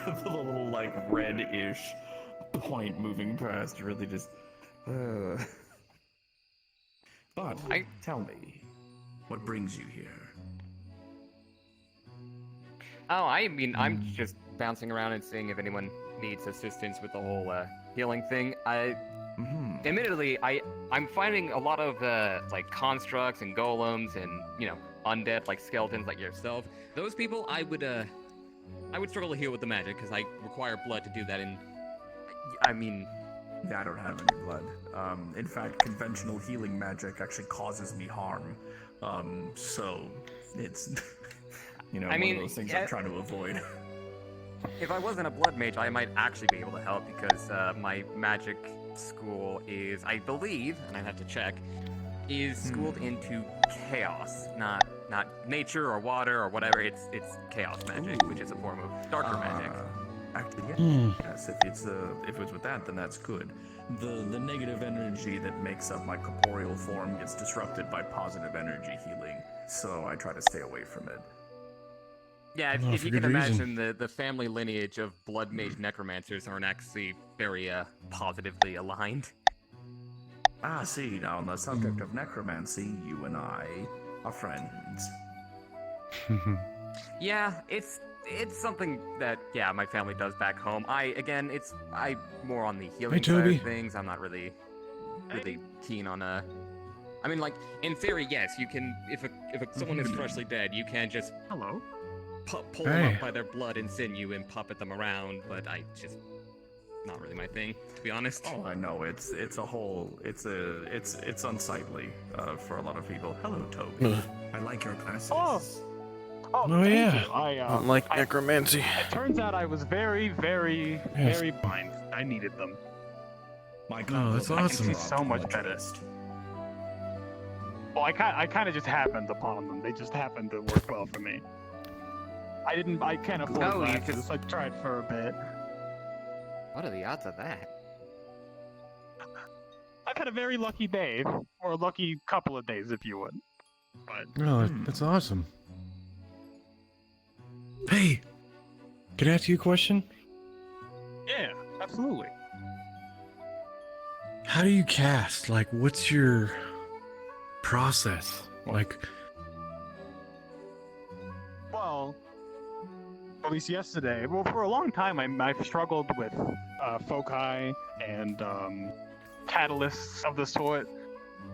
the little like red-ish point moving past. Really just. But tell me, What brings you here? Oh, I mean, I'm just bouncing around and seeing if anyone needs assistance with the whole healing thing. Admittedly, I'm finding a lot of like constructs and golems and undead like skeletons like yourself. Those people, I would struggle to heal with the magic because I require blood to do that. And I mean, Yeah, I don't have any blood. In fact, conventional healing magic actually causes me harm. So it's one of those things I'm trying to avoid. if I wasn't a blood mage, I might actually be able to help because my magic school is, I believe, and I have to check, is schooled into chaos, not nature or water or whatever. It's chaos magic, which is a form of darker magic. Actually, yes. If it's with that, then that's good. The negative energy that makes up my corporeal form gets disrupted by positive energy healing, so I try to stay away from it. Yeah, if you can imagine, the family lineage of blood mage necromancers aren't actually very positively aligned. See, now on the subject of necromancy, you and I are friends. Yeah, it's something that my family does back home. I'm more on the healing side of things. I'm not really keen on I mean, like, in theory, yes, you can. If someone is freshly dead, you can just pull them up by their blood and sinew and puppet them around. But not really my thing, to be honest. Oh, I know. It's unsightly for a lot of people. Hello, Toby. I like your glasses. Oh, Oh, thank yeah. you. I Unlike necromancy. It turns out I was very, very, very blind. I needed them. My God, that's I awesome. can see so much better. Well, I kind of just happened upon them. They just happened to work well for me. I can't afford glasses. I tried for a bit. What are the odds of that? I've had a very lucky day, or a lucky couple of days, if you would. But Oh, that's awesome. Hey, can I ask you a question? yeah, absolutely. How do you cast? Like, what's your process? Like, Well, at least yesterday. Well, for a long time, I've struggled with foci and catalysts of the sort.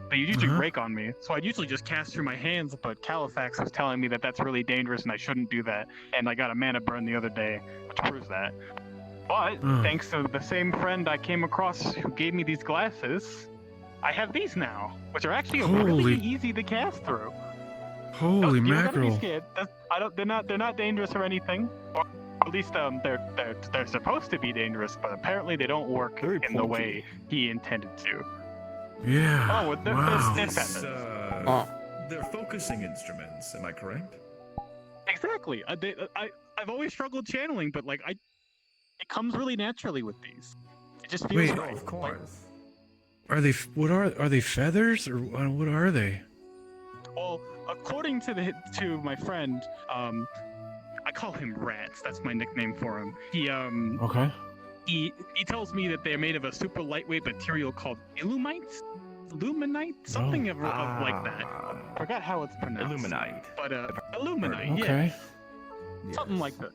They usually break on me, so I'd usually just cast through my hands, but Califax was telling me that that's really dangerous and I shouldn't do that, and I got a mana burn the other day, which proves that. But, thanks to the same friend I came across who gave me these glasses, I have these now, which are actually really easy to cast through. Holy You don't gotta be mackerel. scared. They're not dangerous or anything. Or at least they're supposed to be dangerous, but apparently they don't work in the way he intended to. Yeah. Oh, wow. they're feathers. They're focusing instruments, am I correct? Exactly. I've always struggled channeling, but like it comes really naturally with these. It just feels Wait. right. Of course. Are they feathers or what are they? Well, according to my friend, I call him Rats. That's my nickname for him. Okay. He tells me that they're made of a super lightweight material called illuminite, something of like that. Forgot how it's pronounced. Illuminite. But illuminite. Okay. Yeah. Something like that.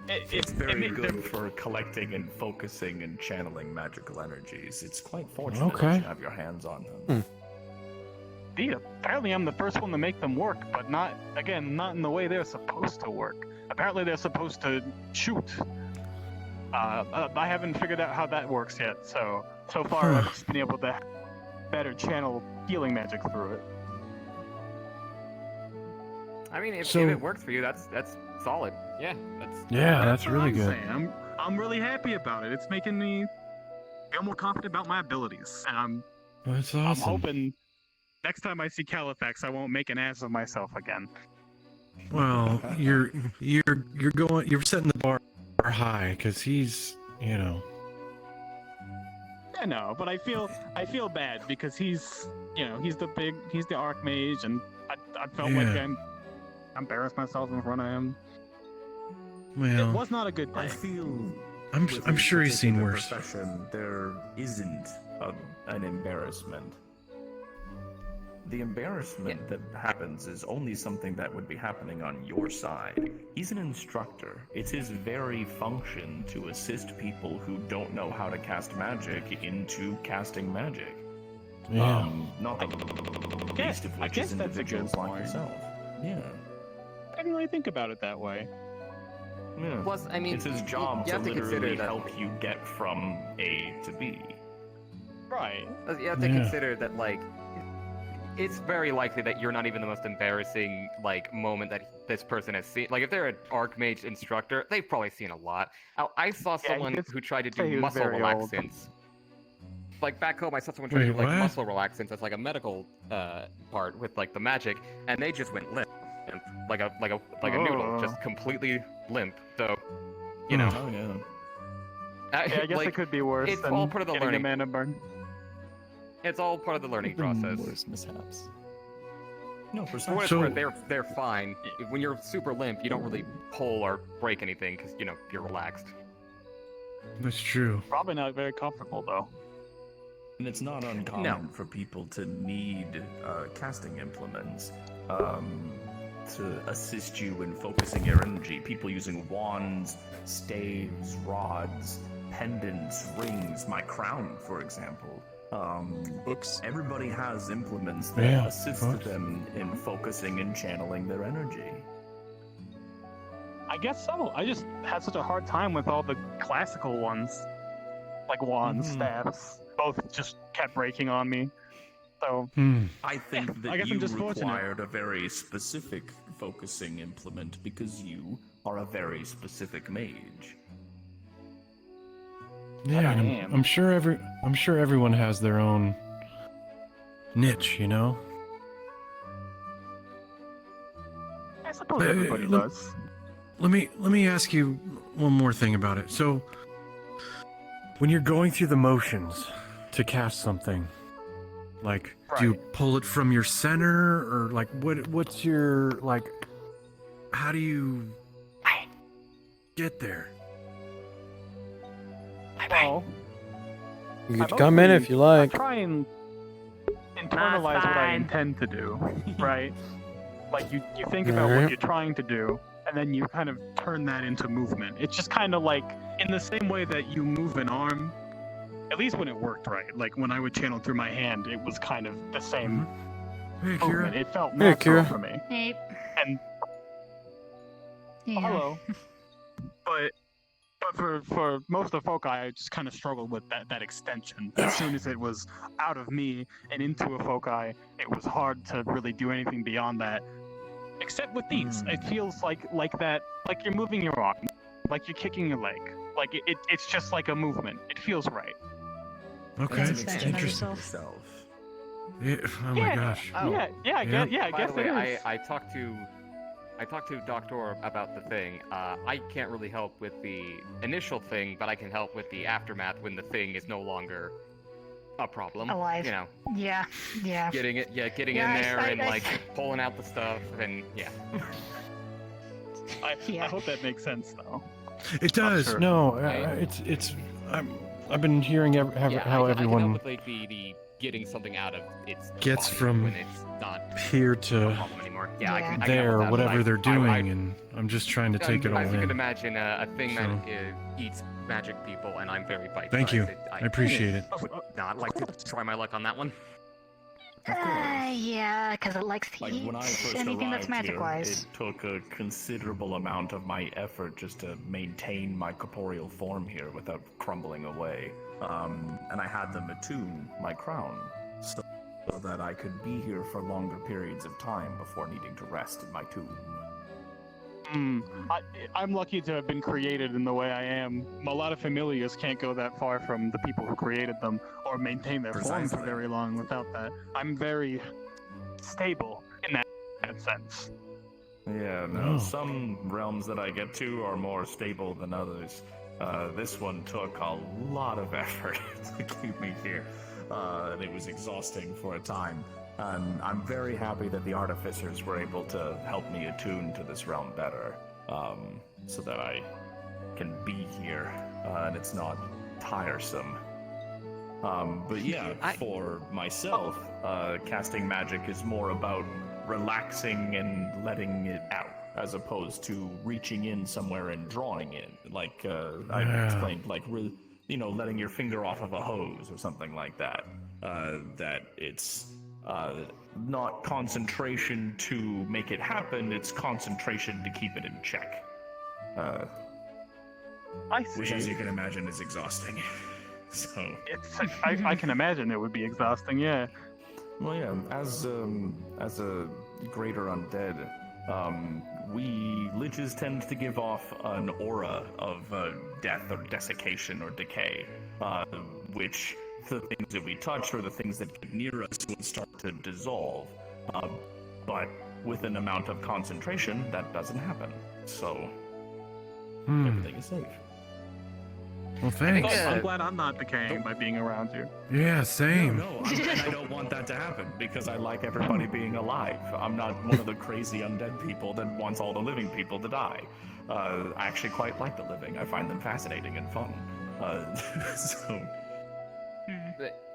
It's very good for collecting and focusing and channeling magical energies. It's quite fortunate that you have your hands on them. Indeed, apparently I'm the first one to make them work, but not in the way they're supposed to work. Apparently they're supposed to shoot. I haven't figured out how that works yet, so far I've just been able to better channel healing magic through it. I mean, if it works for you, that's solid. Yeah, that's really what I'm good. saying. I'm really happy about it. It's making me feel more confident about my abilities, and That's awesome. I'm hoping next time I see Califax, I won't make an ass of myself again. Well, you're setting the bar high because he's, I know, but I feel bad because he's the Archmage, and I felt like I embarrassed myself in front of him. Well, it was not a good day. I feel I'm sure he's seen worse. Profession, there isn't an embarrassment. The embarrassment that happens is only something that would be happening on your side. He's an instructor. It's his very function to assist people who don't know how to cast magic into casting magic. Yeah. Not the least of which is individuals like yourself. Yeah. I didn't really think about it that way. Yeah. Plus, I mean, it's his job you to have to consider literally that- help you get from A to B. Right. You have to consider that, like, it's very likely that you're not even the most embarrassing, like, moment that this person has seen. Like, if they're an Archmage instructor, they've probably seen a lot. I saw someone who tried to do muscle relaxants. Like, back home, I saw someone try to do, like, muscle relaxants as, like, a medical part with, like, the magic, and they just went limp. Like a noodle, just completely limp. So, you know. Oh, yeah. Yeah, I guess like, it could be worse it's than all part of the getting learning. a mana burn. It's all part of the learning process. Worse mishaps. No, For what it's worth, they're fine. When you're super limp, you don't really pull or break anything because you're relaxed. That's true. Probably not very comfortable though. And it's not uncommon for people to need casting implements to assist you in focusing your energy. People using wands, staves, rods, pendants, rings, my crown, for example. Books. Everybody has implements that assist them in focusing and channeling their energy. I guess so. I just had such a hard time with all the classical ones, like wands, staffs. Both just kept breaking on me. So I think I that guess you I'm just fortunate. required a very specific focusing implement because you are a very specific mage. Yeah, and I'm sure everyone has their own niche, you know. I suppose everybody does. Let me ask you one more thing about it. So, when you're going through the motions to cast something, like, do you pull it from your center, or like, what's your, like, how do you get there? Well, You can come in if you like. I try and internalize what I intend to do, right? Like you think about what you're trying to do, and then you kind of turn that into movement. It's just kind of like in the same way that you move an arm, at least when it worked right. Like when I would channel through my hand, it was kind of the same movement. It felt natural for me. Hey. And hello. But for most of Foci, I just kind of struggled with that extension. As soon as it was out of me and into a Foci, it was hard to really do anything beyond that. Except with these, it feels like that, like you're moving your arm, like you're kicking your leg. Like it's just like a movement. It feels right. Okay, interesting. Yeah, oh my gosh. I By guess the way, it is. I talked to Doctor about the thing. I can't really help with the initial thing, but I can help with the aftermath when the thing is no longer a problem. Alive. You know. Yeah. Getting in there and like pulling out the stuff and yeah. I hope that makes sense though. It does. Sure. No, it's. I've been hearing how I can help everyone with like the getting something out of its gets body from when it's not here a to problem anymore. Yeah, I can there, help with that, whatever but they're doing, and I'm just trying to take it all As you can in. imagine, a thing that eats magic people, and I'm very bite-sized. Thank you. I appreciate it. Would not like to try my luck on that one. Yeah, because it likes to Like eat when I first anything that's arrived here, magic-wise. it took a considerable amount of my effort just to maintain my corporeal form here without crumbling away. And I had them attune my crown so that I could be here for longer periods of time before needing to rest in my tomb. I'm lucky to have been created in the way I am. A lot of familiars can't go that far from the people who created them or maintain their form for Precisely. very long without that. I'm very stable in that sense. Yeah, no, some realms that I get to are more stable than others. This one took a lot of effort to keep me here, and it was exhausting for a time. And I'm very happy that the artificers were able to help me attune to this realm better, so that I can be here, and it's not tiresome. But yeah, for myself, casting magic is more about relaxing and letting it out, as opposed to reaching in somewhere and drawing in. Like I explained, like letting your finger off of a hose or something like that. That it's not concentration to make it happen; it's concentration to keep it in check. I see. Which, as you can imagine, is exhausting. So I can imagine it would be exhausting. Yeah. Well, yeah. As a greater undead, we liches tend to give off an aura of death or desiccation or decay, which the things that we touch or the things that get near us will start to dissolve. But with an amount of concentration, that doesn't happen. So everything is safe. Well, thanks. I'm glad I'm not decaying by being around you. Yeah, same. No, I don't want that to happen because I like everybody being alive. I'm not one of the crazy undead people that wants all the living people to die. I actually quite like the living. I find them fascinating and fun. So.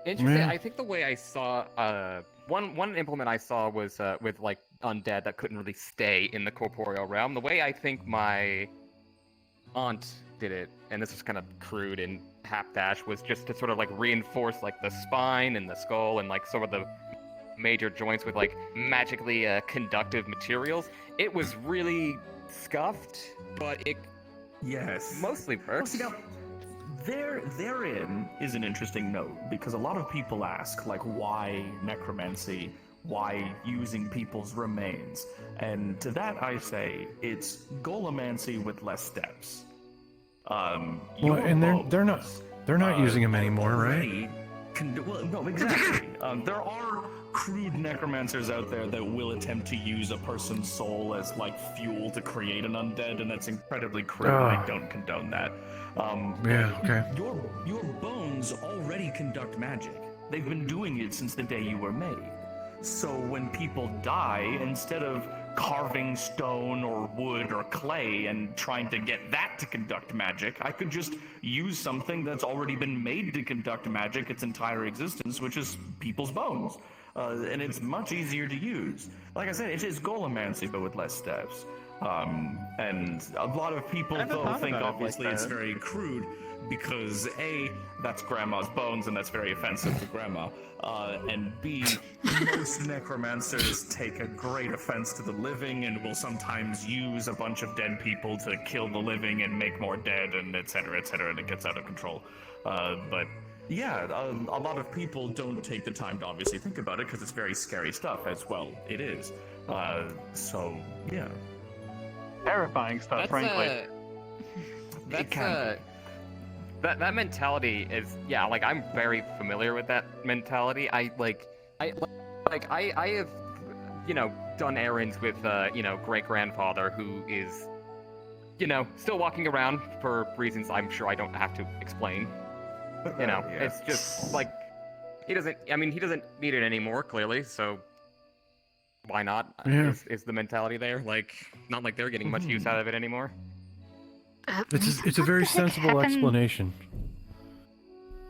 Interesting. Yeah. I think the way I saw one implement I saw was with like undead that couldn't really stay in the corporeal realm. The way I think my aunt did it, and this was kind of crude and half-dash, was just to sort of like reinforce like the spine and the skull and like sort of the major joints with like magically conductive materials. It was really scuffed, but it mostly works. Well, therein is an interesting note, because a lot of people ask, like, why necromancy? Why using people's remains? And to that I say, it's golemancy with less steps. Well, and they're not using them anymore, right? Well, no, exactly. There are crude necromancers out there that will attempt to use a person's soul as like fuel to create an undead, and that's incredibly crude. I don't condone that. Yeah, okay. Your bones already conduct magic. They've been doing it since the day you were made. So when people die, instead of carving stone or wood or clay and trying to get that to conduct magic, I could just use something that's already been made to conduct magic its entire existence, which is people's bones. And it's much easier to use. Like I said, it is golemancy, but with less steps. And a lot of people, though, think obviously it's very crude, because A, that's grandma's bones, and that's very offensive to grandma. And B, most necromancers take a great offense to the living and will sometimes use a bunch of dead people to kill the living and make more dead, and et cetera, and it gets out of control. But yeah, a lot of people don't take the time to obviously think about it, because it's very scary stuff as well. It is. So, yeah. Terrifying stuff, frankly. That mentality is, yeah, like I'm very familiar with that mentality. I have, done errands with, great grandfather who is, still walking around for reasons I'm sure I don't have to explain. It's just like he doesn't need it anymore, clearly. So why not? Yeah. Is the mentality there? Like, not like they're getting much use out of it anymore. It's a very sensible explanation.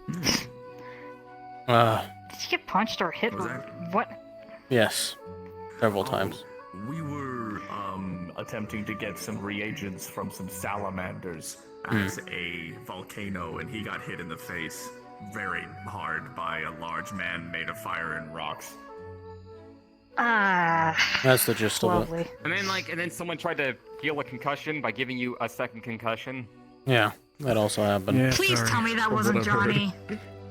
Did you get punched or hit? What? Yes, several times. We were attempting to get some reagents from some salamanders as a volcano, and he got hit in the face very hard by a large man made of fire and rocks. That's the gist of it. And then someone tried to heal a concussion by giving you a second concussion. Yeah, that also happened. Yeah, Please tell me that wasn't Johnny.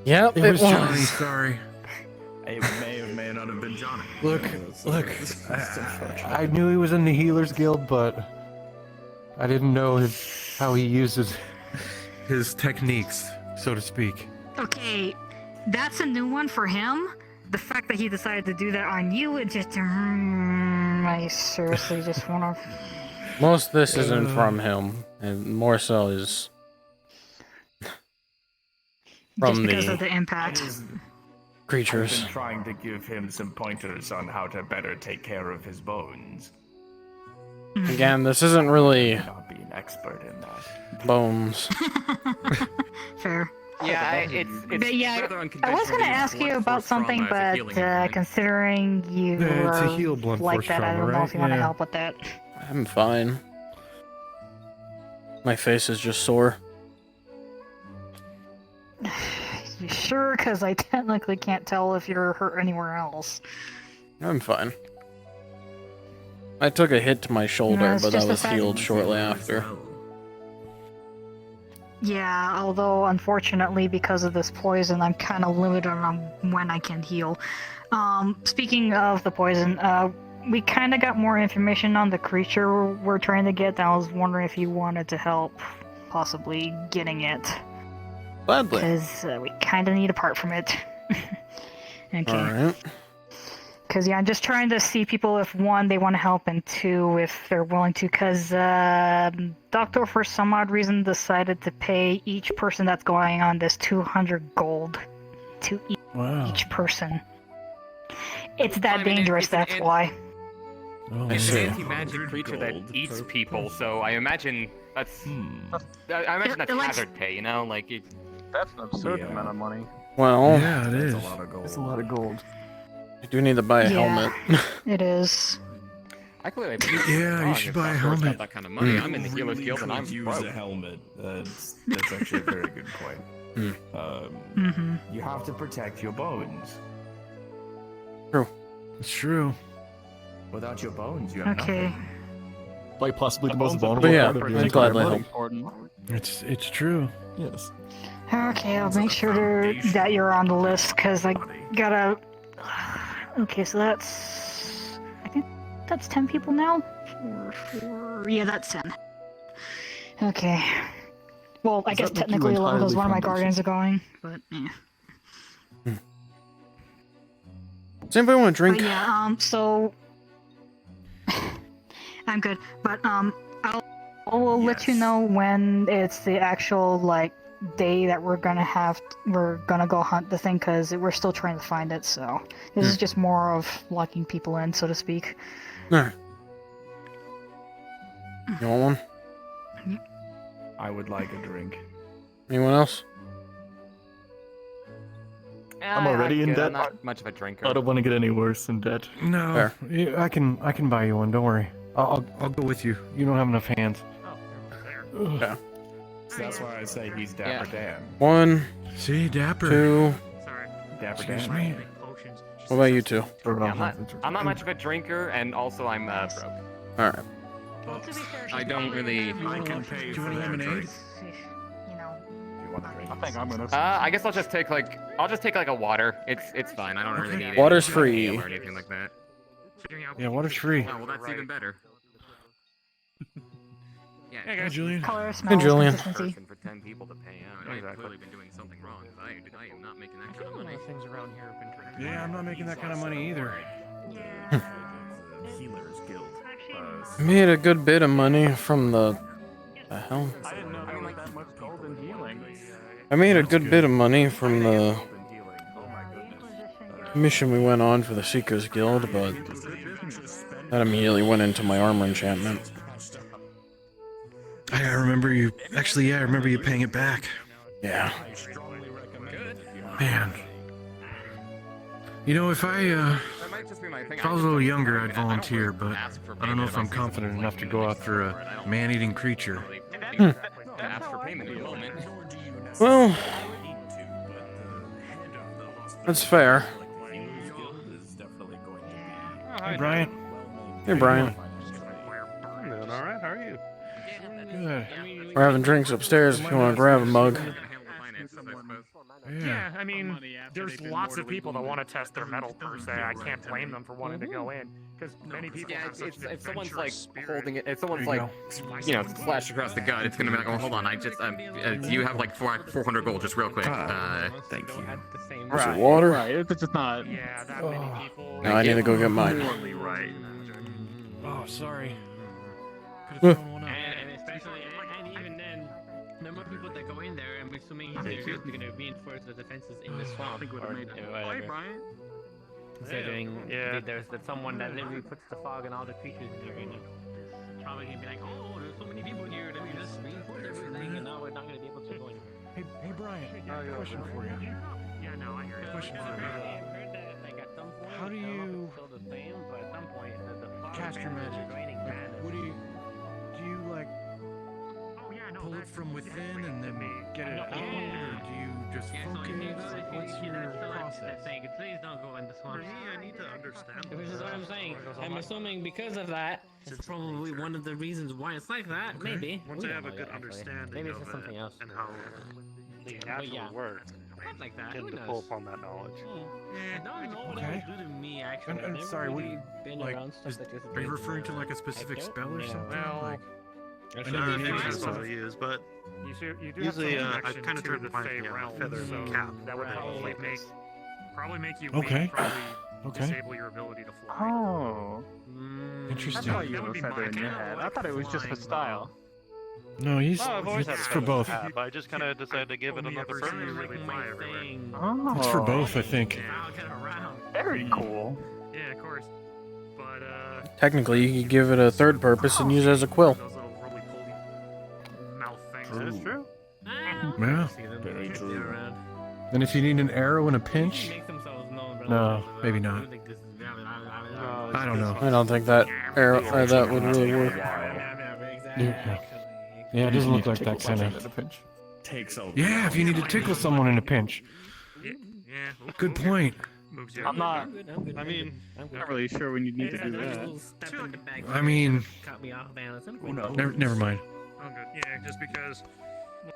Yep, it was Johnny. Sorry. It may or may not have been Johnny. Look. I knew he was in the Healers Guild, but I didn't know how he uses his techniques, so to speak. Okay, that's a new one for him. The fact that he decided to do that on you, it just... I seriously just want to... Most of this isn't from him, and more so is from just because of the impact. Creatures. I've been trying to give him some pointers on how to better take care of his bones. Again, this isn't really Not be an expert in that. bones. Fair. Yeah, it's But yeah, rather I unconventional. was gonna to use ask you blunt about force something, trauma as a but healing implement. considering you Yeah, it's a are heal blunt like force that, I trauma, don't know right? if you want to Yeah. help with that. I'm fine. My face is just sore. You sure? Because I technically can't tell if you're hurt anywhere else. I'm fine. I took a hit to my shoulder, it's but that just the was fact- healed shortly after. Yeah, although unfortunately because of this poison, I'm kind of limited on when I can heal. Speaking of the poison, we kind of got more information on the creature we're trying to get. And I was wondering if you wanted to help, possibly getting it. Gladly. Because we kind of need a part from it. Okay. Alright. Because, yeah, I'm just trying to see people if, one, they want to help, and two, if they're willing to. Because Doctor, for some odd reason, decided to pay each person that's going on this 200 gold to each person. It's that dangerous, that's why. Oh, It's see. an anti-magic creature that eats people, so I imagine that's. I imagine that's hazard pay, you know, like it. That's an absurd amount of money. Well, Yeah, it is. It's a lot of gold. you do need to buy a helmet. It is. I clearly. Yeah, you should buy a helmet. That kind of money. I'm in the healer's guild and I'm use broke. a helmet. That's actually a very good point. You have to protect your bones. True. It's true. Without your bones, you have Okay. nothing. Like possibly the most bones are vulnerable But yeah, part of the I'd entire gladly party. help. It's true. Yes. Okay, I'll make sure that you're on the list, because I gotta... Okay, so that's... I think that's 10 people now? Yeah, that's 10. Okay. Well, I guess that make you technically 11 because entirely one of my foundation? guardians are going, but Does anybody want to drink? But yeah, so... I'm good, but I'll let you know when it's the actual, like, day that we're gonna go hunt the thing, because we're still trying to find it, so this is just more of locking people in, so to speak. Alright. You want one? I would like a drink. Anyone else? I'm already in good. debt. I'm not much of a drinker. I don't want to get any worse in debt. No, Fair. yeah, I can buy you one. Don't worry. I'll go with you. You don't have enough hands. Yeah. So that's why I say he's Dapper Dan. 1, See, Dapper. 2. Dapper Excuse Dan. me. What about you two? Yeah, I'm not much of a drinker, and also I'm broke. Alright. I don't really. I can pay Do you for want that lemonade? drink. I think I'm gonna. I guess I'll just take like a water. It's fine. I don't really need it. Water's free. Or anything like that. Yeah, water's free. Oh well, that's even better. Yeah, Hey, guys. Julian. Color, smells, Julian. consistency. For 10 people to pay out. I've clearly been doing something wrong. I am not making that kind of money. Things around here have been drinking. Yeah, I'm not making that kind of money either. Healers Guild. I made a good bit of money from the hell? I didn't know there was that much gold in healing. I made a good bit of money from the mission we went on for the Seekers Guild, but that immediately went into my armor enchantment. I remember you. Actually, yeah, I remember you paying it back. Yeah. Man. You know, if I was a little younger, I'd volunteer, but I don't know if I'm confident enough to go after a man-eating creature. Ask for payment in a moment. Well, that's fair. Hey, Brian. Hey, Brian. I'm doing all right. How are you? Good. We're having drinks upstairs if you want to grab a mug. Yeah, I mean, there's lots of people that want to test their metal per se. I can't blame them for wanting to go in, because many people have such an if someone's like adventurous holding it, if someo's There you like, slashed across the gut, it's gonna be like, oh, hold on, I just, do you have like 400 gold, just real quick? Thank you. Is it water? Right. It's just not. Yeah, that many people. No, I need to go get mine. Right. Oh, sorry. Huh. And especially, and even then, the more people that go in there, I'm assuming he's just going to reinforce the defenses in the swamp or whatever. Brian. Considering Yeah. there's someone that literally puts the fog on all the creatures in the arena. Probably gonna be like, oh, there's so many people here, let me just reinforce everything, and now we're not gonna be able to go in. Hey, Brian. question for you. Yeah, no, I heard. Question for you. heard that like at some point How do you still the same, but at some point the cast your magic? Like, what do you like pull it from within and then get it out, or do you just focus? Like, what's your process? Please don't go in this one. For me, I need to understand. Which is what I'm saying. I'm assuming because of that, it's probably one of the reasons why it's like that. Okay. Maybe. Once We I don't have a know good yet, actually. understanding Maybe it's of just something it else. and how they But naturally yeah. work, Not like that. Tend Who to knows? pull upon that knowledge. I don't know what Okay. it would do to me actually. And I've never sorry, what do really you been like? around stuff like this. Are you referring to like a specific spell or something? Well, Like, I I know the name that's is what I use, but you do usually have some I've connection kind of to tried the to find Fey the realm, feather so cap. that would probably make you Okay. weak, probably Okay. disable your ability to fly. Oh. Interesting. I thought you That were would be feather in my your kind. head. I thought it was just for style. No, he's Oh, I've always had it's a for feather both. cap. I just kind of decided to give it another ever seen you really fly everywhere. Oh. It's for both, I think. Very cool. Yeah, of course. But Technically, you could give it a third purpose and use it as a quill. those little roly-poly mouth things. That is true. Yeah. Very true. And if you need an arrow in a pinch, no, maybe not. I don't know. I don't think that arrow or that would really work. Yeah, it doesn't look like that kind of. Takes a Yeah, if you need to tickle someone in a pinch. Yeah. Good point. Moves you. I'm not. I mean, Not really sure when you need to do that. I mean, Cut me off balance. never mind. I'm good. Yeah, just because,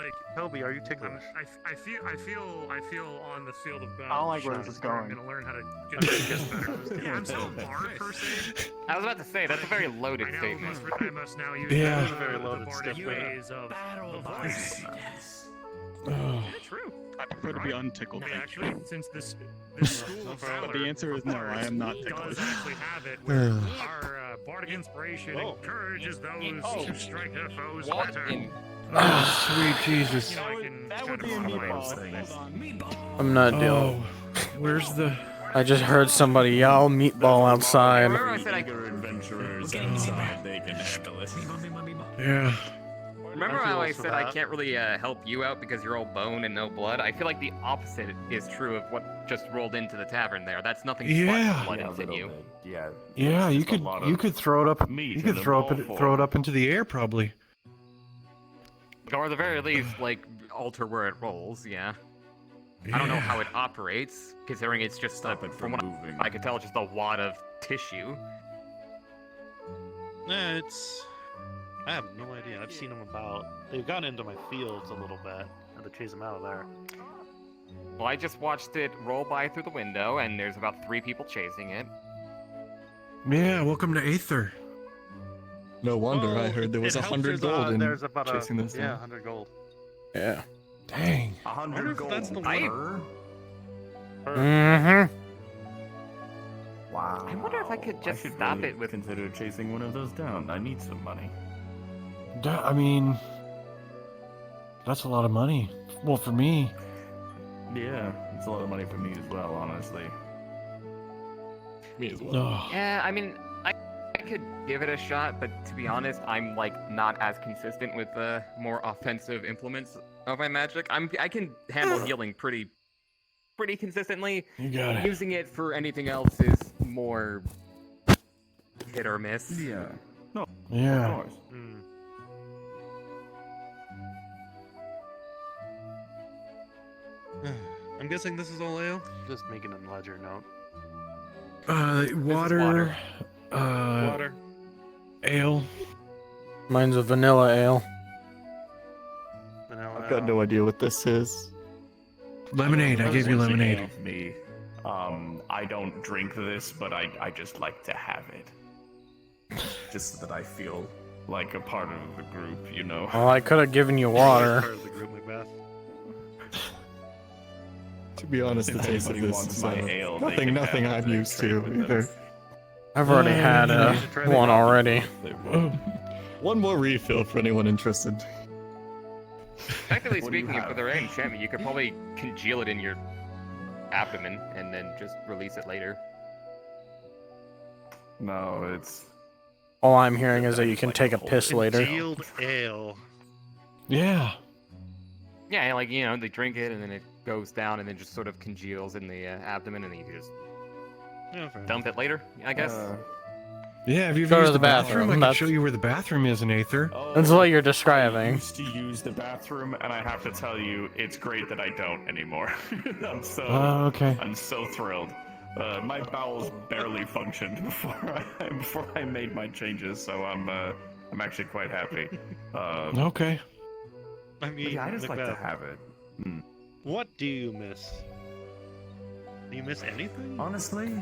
like, Toby, are you ticklish? I feel on the field of battle. I don't like where this is I'm going. gonna learn how to get this better. Yeah, I'm still a bard per se. I was about to say that's a very loaded I know statement. I must now use Yeah. the Very loaded bardic statement. ways of the voice. Ugh. Yeah, true. I prefer to be untickled. Actually, since this school of valor, But the answer is no, I am not does ticklish. actually have it where our bardic inspiration encourages those to strike their foes in return. Oh, sweet Jesus. You know, I can That would kind be a of meatball. Hold on. I'm not Oh, dealing. where's the? I just heard somebody yell meatball outside. Remember I said I Eager adventurers outside, they can handle it. Yeah. Remember how I said I can't really help you out because you're all bone and no blood? I feel like the opposite is true of what just rolled into the tavern there. That's nothing Yeah. but blood in you. Yeah. Yeah, you Just a could lot you of could throw it up. meat You could in throw a it ball throw it form. up into the air probably. Or at the very least, like, alter where it rolls, yeah. I don't know how it operates, considering it's just Stop it from what moving. I could tell, just a wad of tissue. Yeah, it's. I have no idea. I've seen them about. They've gotten into my fields a little bit. I had to chase them out of there. Well, I just watched it roll by through the window, and there's about 3 people chasing it. Yeah, welcome to Aether. No wonder I Well, heard there was it helps 100 there's, gold in there's about chasing this Yeah, thing. 100 gold. Yeah. Dang. 100 gold that's the per? Mm-hmm. Wow. I wonder if I could just should stop really it with... consider chasing one of those down. I need some money. I mean, that's a lot of money. Well, for me. Yeah, it's a lot of money for me as well, honestly. Me as well. Oh. Yeah, I mean, I could give it a shot, but to be honest, I'm, like, not as consistent with the more offensive implements of my magic. I can handle healing pretty consistently. You got it. Using it for anything else is more hit or miss. Yeah. No. Yeah. Of course. I'm guessing this is all ale? Just making a ledger note. Water. Water. Ale. Mine's a vanilla ale. Vanilla I've got no idea what this is. Lemonade. I gave you lemonade. Me. I don't drink this, but I just like to have it. Just so that I feel like a part of the group, you know? Well, I could have given you water. Part of the group, Macbeth. To be honest, the If taste of anybody this wants is my ale, they nothing can nothing have it. I'm used to either. I've already had one already. One more refill for anyone interested. Technically What do you speaking, if have? with our enchantment, you could probably congeal it in your abdomen and then just release it later. No, it's... All I'm hearing is that you can take a piss later. Congealed ale. Yeah. Yeah, like, you know, they drink it and then it goes down and then just sort of congeals in the abdomen, and then you can just Yeah, fair dump it later, I guess. Yeah, have you Go ever to used the the bathroom? I can bathroom. show you where the bathroom is in Aether. That's what you're I describing. used to use the bathroom, and I have to tell you, it's great that I don't anymore. Okay. I'm so thrilled. My bowels barely functioned before I made my changes, so I'm actually quite happy. Okay. I mean, yeah, I just like to Macbeth, have it. what do you miss? Do you miss anything? Honestly,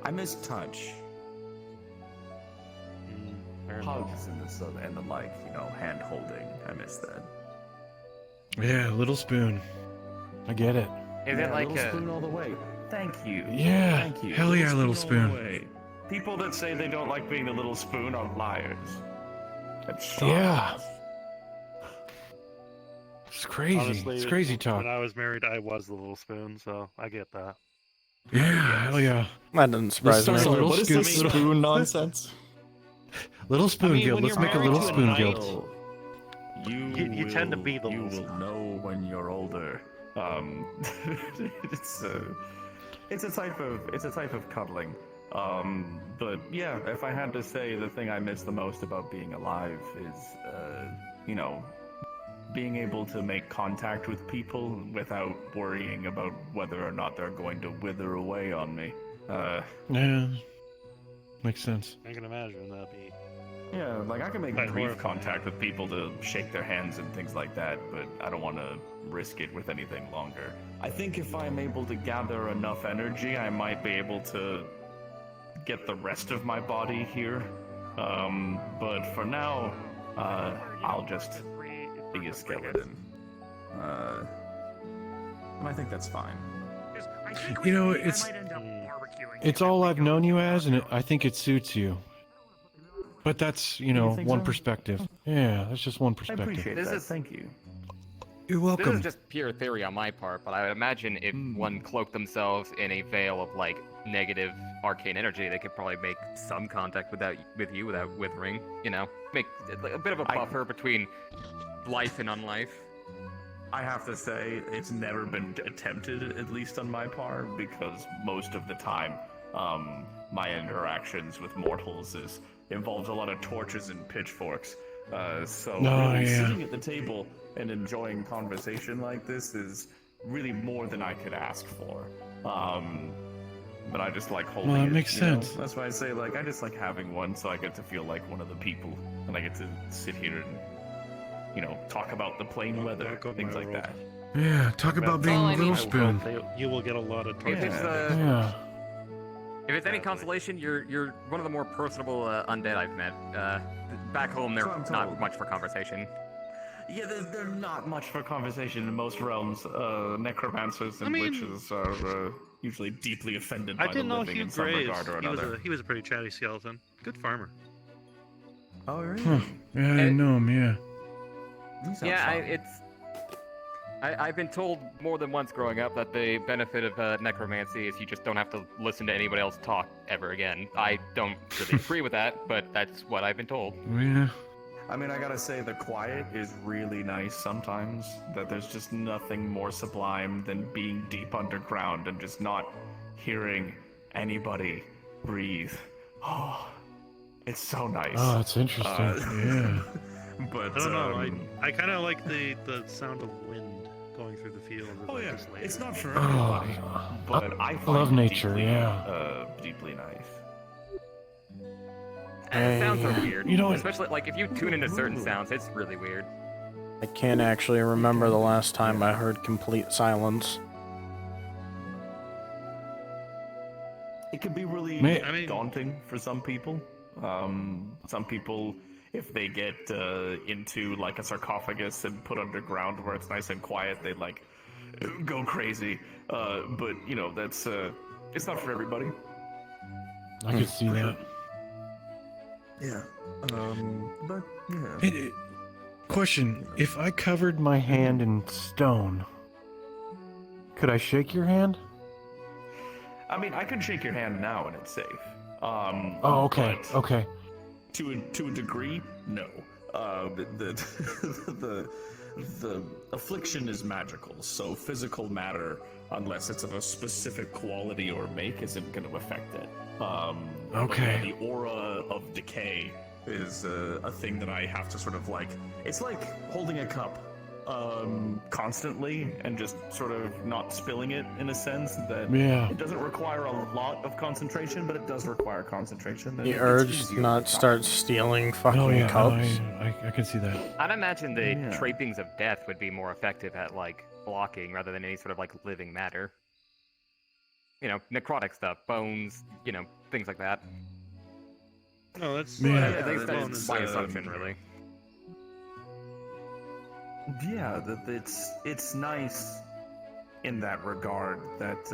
I miss touch. Hugs and the like, hand holding. I miss that. Yeah, little spoon. I get it. Is it like little a spoon all the way? Thank you. Yeah, Thank you. hell yeah, little all the spoon. way. People that say they don't like being the little spoon are liars. That's Yeah. It's crazy. Honestly, it's crazy talk. When I was married, I was the little spoon, so I get that. Yeah, hell yeah. That doesn't surprise me. Little What is scoop, this little- spoon nonsense? Little spoon I mean, guild. when Let's you're make a married little to a spoon knight, guild. You tend to be the You little will know when you're older. It's a type of cuddling. But yeah, if I had to say the thing I miss the most about being alive is, being able to make contact with people without worrying about whether or not they're going to wither away on me. Yeah. Makes sense. I can imagine that'd be. Yeah, like I can make Quite brief horrifying. contact with people to shake their hands and things like that, but I don't want to risk it with anything longer. I think if I'm able to gather enough energy, I might be able to get the rest of my body here. But for now, I'll just be a skeleton. And I think that's fine. You know, it's all I've known you as, and I think it suits you. But that's, think one so? perspective. Yeah, that's just one I perspective. appreciate This that. is- Thank you. You're This welcome. is just pure theory on my part, but I would imagine if one cloaked themselves in a veil of like negative arcane energy, they could probably make some contact with you without withering. Make a bit of a buffer between life and unlife. I have to say, it's never been attempted, at least on my part, because most of the time, my interactions with mortals involves a lot of torches and pitchforks. So really sitting at the table and enjoying conversation like this is really more than I could ask for. But I just like holding Well, it. that makes you know? sense. That's why I say, I just like having one, so I get to feel like one of the people, and I get to sit here and, talk about the plain weather, things like that. Yeah, talk about being a little spoon. You will get a lot of If torches. it's, Yeah. if it's any consolation, you're one of the more personable undead I've met. Back home, they're So I'm not told. much for conversation. Yeah, they're not much for conversation in most realms. Necromancers and witches are usually deeply offended I by the didn't know living Hugh in some Graves. regard or another. He was a pretty chatty skeleton. Good farmer. Oh, really? Huh. Yeah, I know him, yeah. Yeah, I've been told more than once growing up that the benefit of necromancy is you just don't have to listen to anybody else talk ever again. I don't really agree with that, but that's what I've been told. Yeah. I mean, I gotta say, the quiet is really nice sometimes. That there's just nothing more sublime than being deep underground and just not hearing anybody breathe. Oh, it's so nice. Oh, it's interesting. Yeah. But I don't know. I kind of like the sound of wind going through the field. Oh yeah, just later. it's not for Oh, everybody, but I find love it nature, deeply, yeah. Deeply nice. Sounds are Hey, weird. you know what- Especially like if you tune into certain sounds, it's really weird. I can't actually remember the last time I heard complete silence. It can be really daunting for some people. Some people, if they get into like a sarcophagus and put underground where it's nice and quiet, they go crazy. But that's it's not for everybody. I could see that. Yeah. But yeah. Hey, question: if I covered my hand in stone, could I shake your hand? I mean, I can shake your hand now and it's safe. Oh, okay. but Okay. To a degree, no. The the affliction is magical, so physical matter, unless it's of a specific quality or make, isn't going to affect it. Okay. The aura of decay is a thing that I have to sort of like. It's like holding a cup constantly and just sort of not spilling it, in a sense that it doesn't require a lot of concentration, but it does require concentration. The urge to not start stealing fucking cups. I can see that. I'd imagine the trappings of death would be more effective at like blocking rather than any sort of like living matter. You know, necrotic stuff, bones, you know, things like that. No, that's At least that's my assumption, really. Yeah, it's nice in that regard that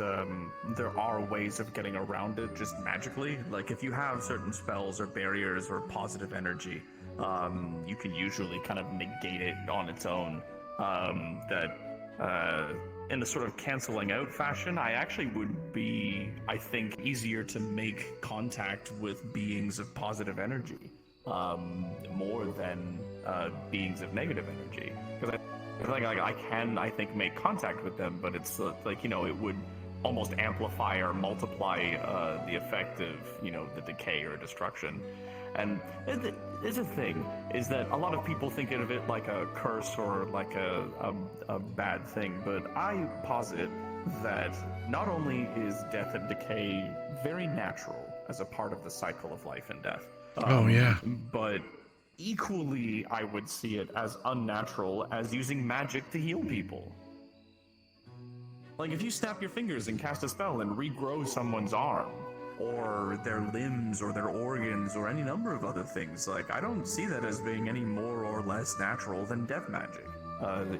there are ways of getting around it just magically. Like if you have certain spells or barriers or positive energy, you can usually kind of negate it on its own. In a sort of canceling out fashion, I actually would be, I think, easier to make contact with beings of positive energy. More than beings of negative energy, because I can, I think, make contact with them, but it's like, you know, it would almost amplify or multiply the effect of, you know, the decay or destruction. And there's a thing, is that a lot of people think of it like a curse or like a bad thing, but I posit that not only is death and decay very natural as a part of the cycle of life and death, but equally, I would see it as unnatural as using magic to heal people. Like, if you snap your fingers and cast a spell and regrow someone's arm, or their limbs, or their organs, or any number of other things, like, I don't see that as being any more or less natural than death magic.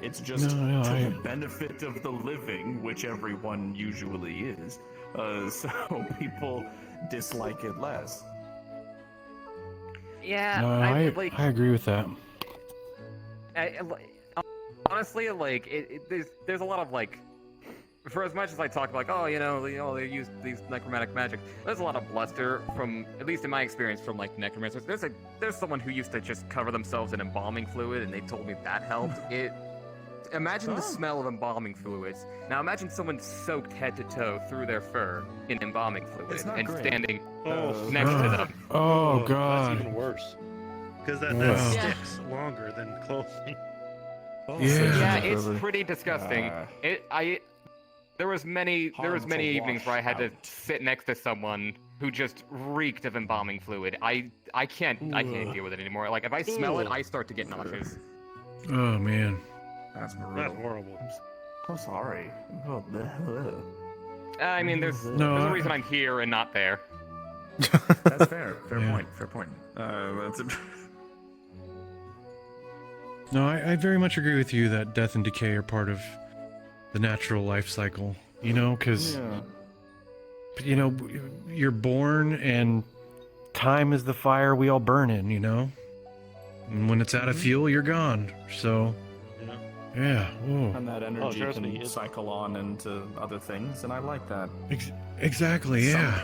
It's just to the benefit of the living, which everyone usually is, so people dislike it less. Yeah, No, I agree with that. Honestly, like, there's a lot of, like, for as much as I talk like, oh, you know, they use these necromantic magic, there's a lot of bluster from, at least in my experience, from, like, necromancers. There's someone who used to just cover themselves in embalming fluid, and they told me that helped. Imagine the smell of embalming fluids. Now imagine someone soaked head to toe through their fur in embalming fluid and standing next to them. Oh god. That's even worse. Because that sticks longer than clothing. Yeah, it's pretty disgusting. There was many evenings where I had to sit next to someone who just reeked of embalming fluid. I can't deal with it anymore. Like, if I smell it, I start to get nauseous. Oh man. That's brutal. That's horrible. I'm so sorry. I mean, there's a reason I'm here and not there. That's fair. Fair point. That's No, I very much agree with you that death and decay are part of the natural life cycle. You know, because you know, you're born and time is the fire we all burn in. You know, and when it's out of fuel, you're gone. So. Yeah. Whoa. And that energy can cycle on into other things, and I like that. Exactly. Yeah.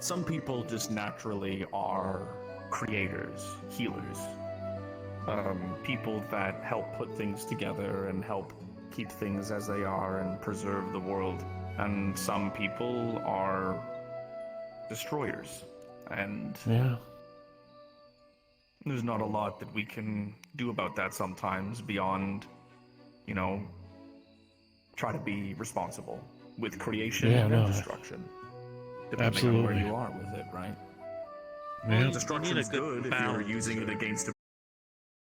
Some people just naturally are creators, healers. People that help put things together and help keep things as they are and preserve the world. And some people are destroyers. And there's not a lot that we can do about that sometimes beyond, you know, try to be responsible with creation and destruction. Depending on where you are with it, right? Yeah. Destruction is good if you're using it against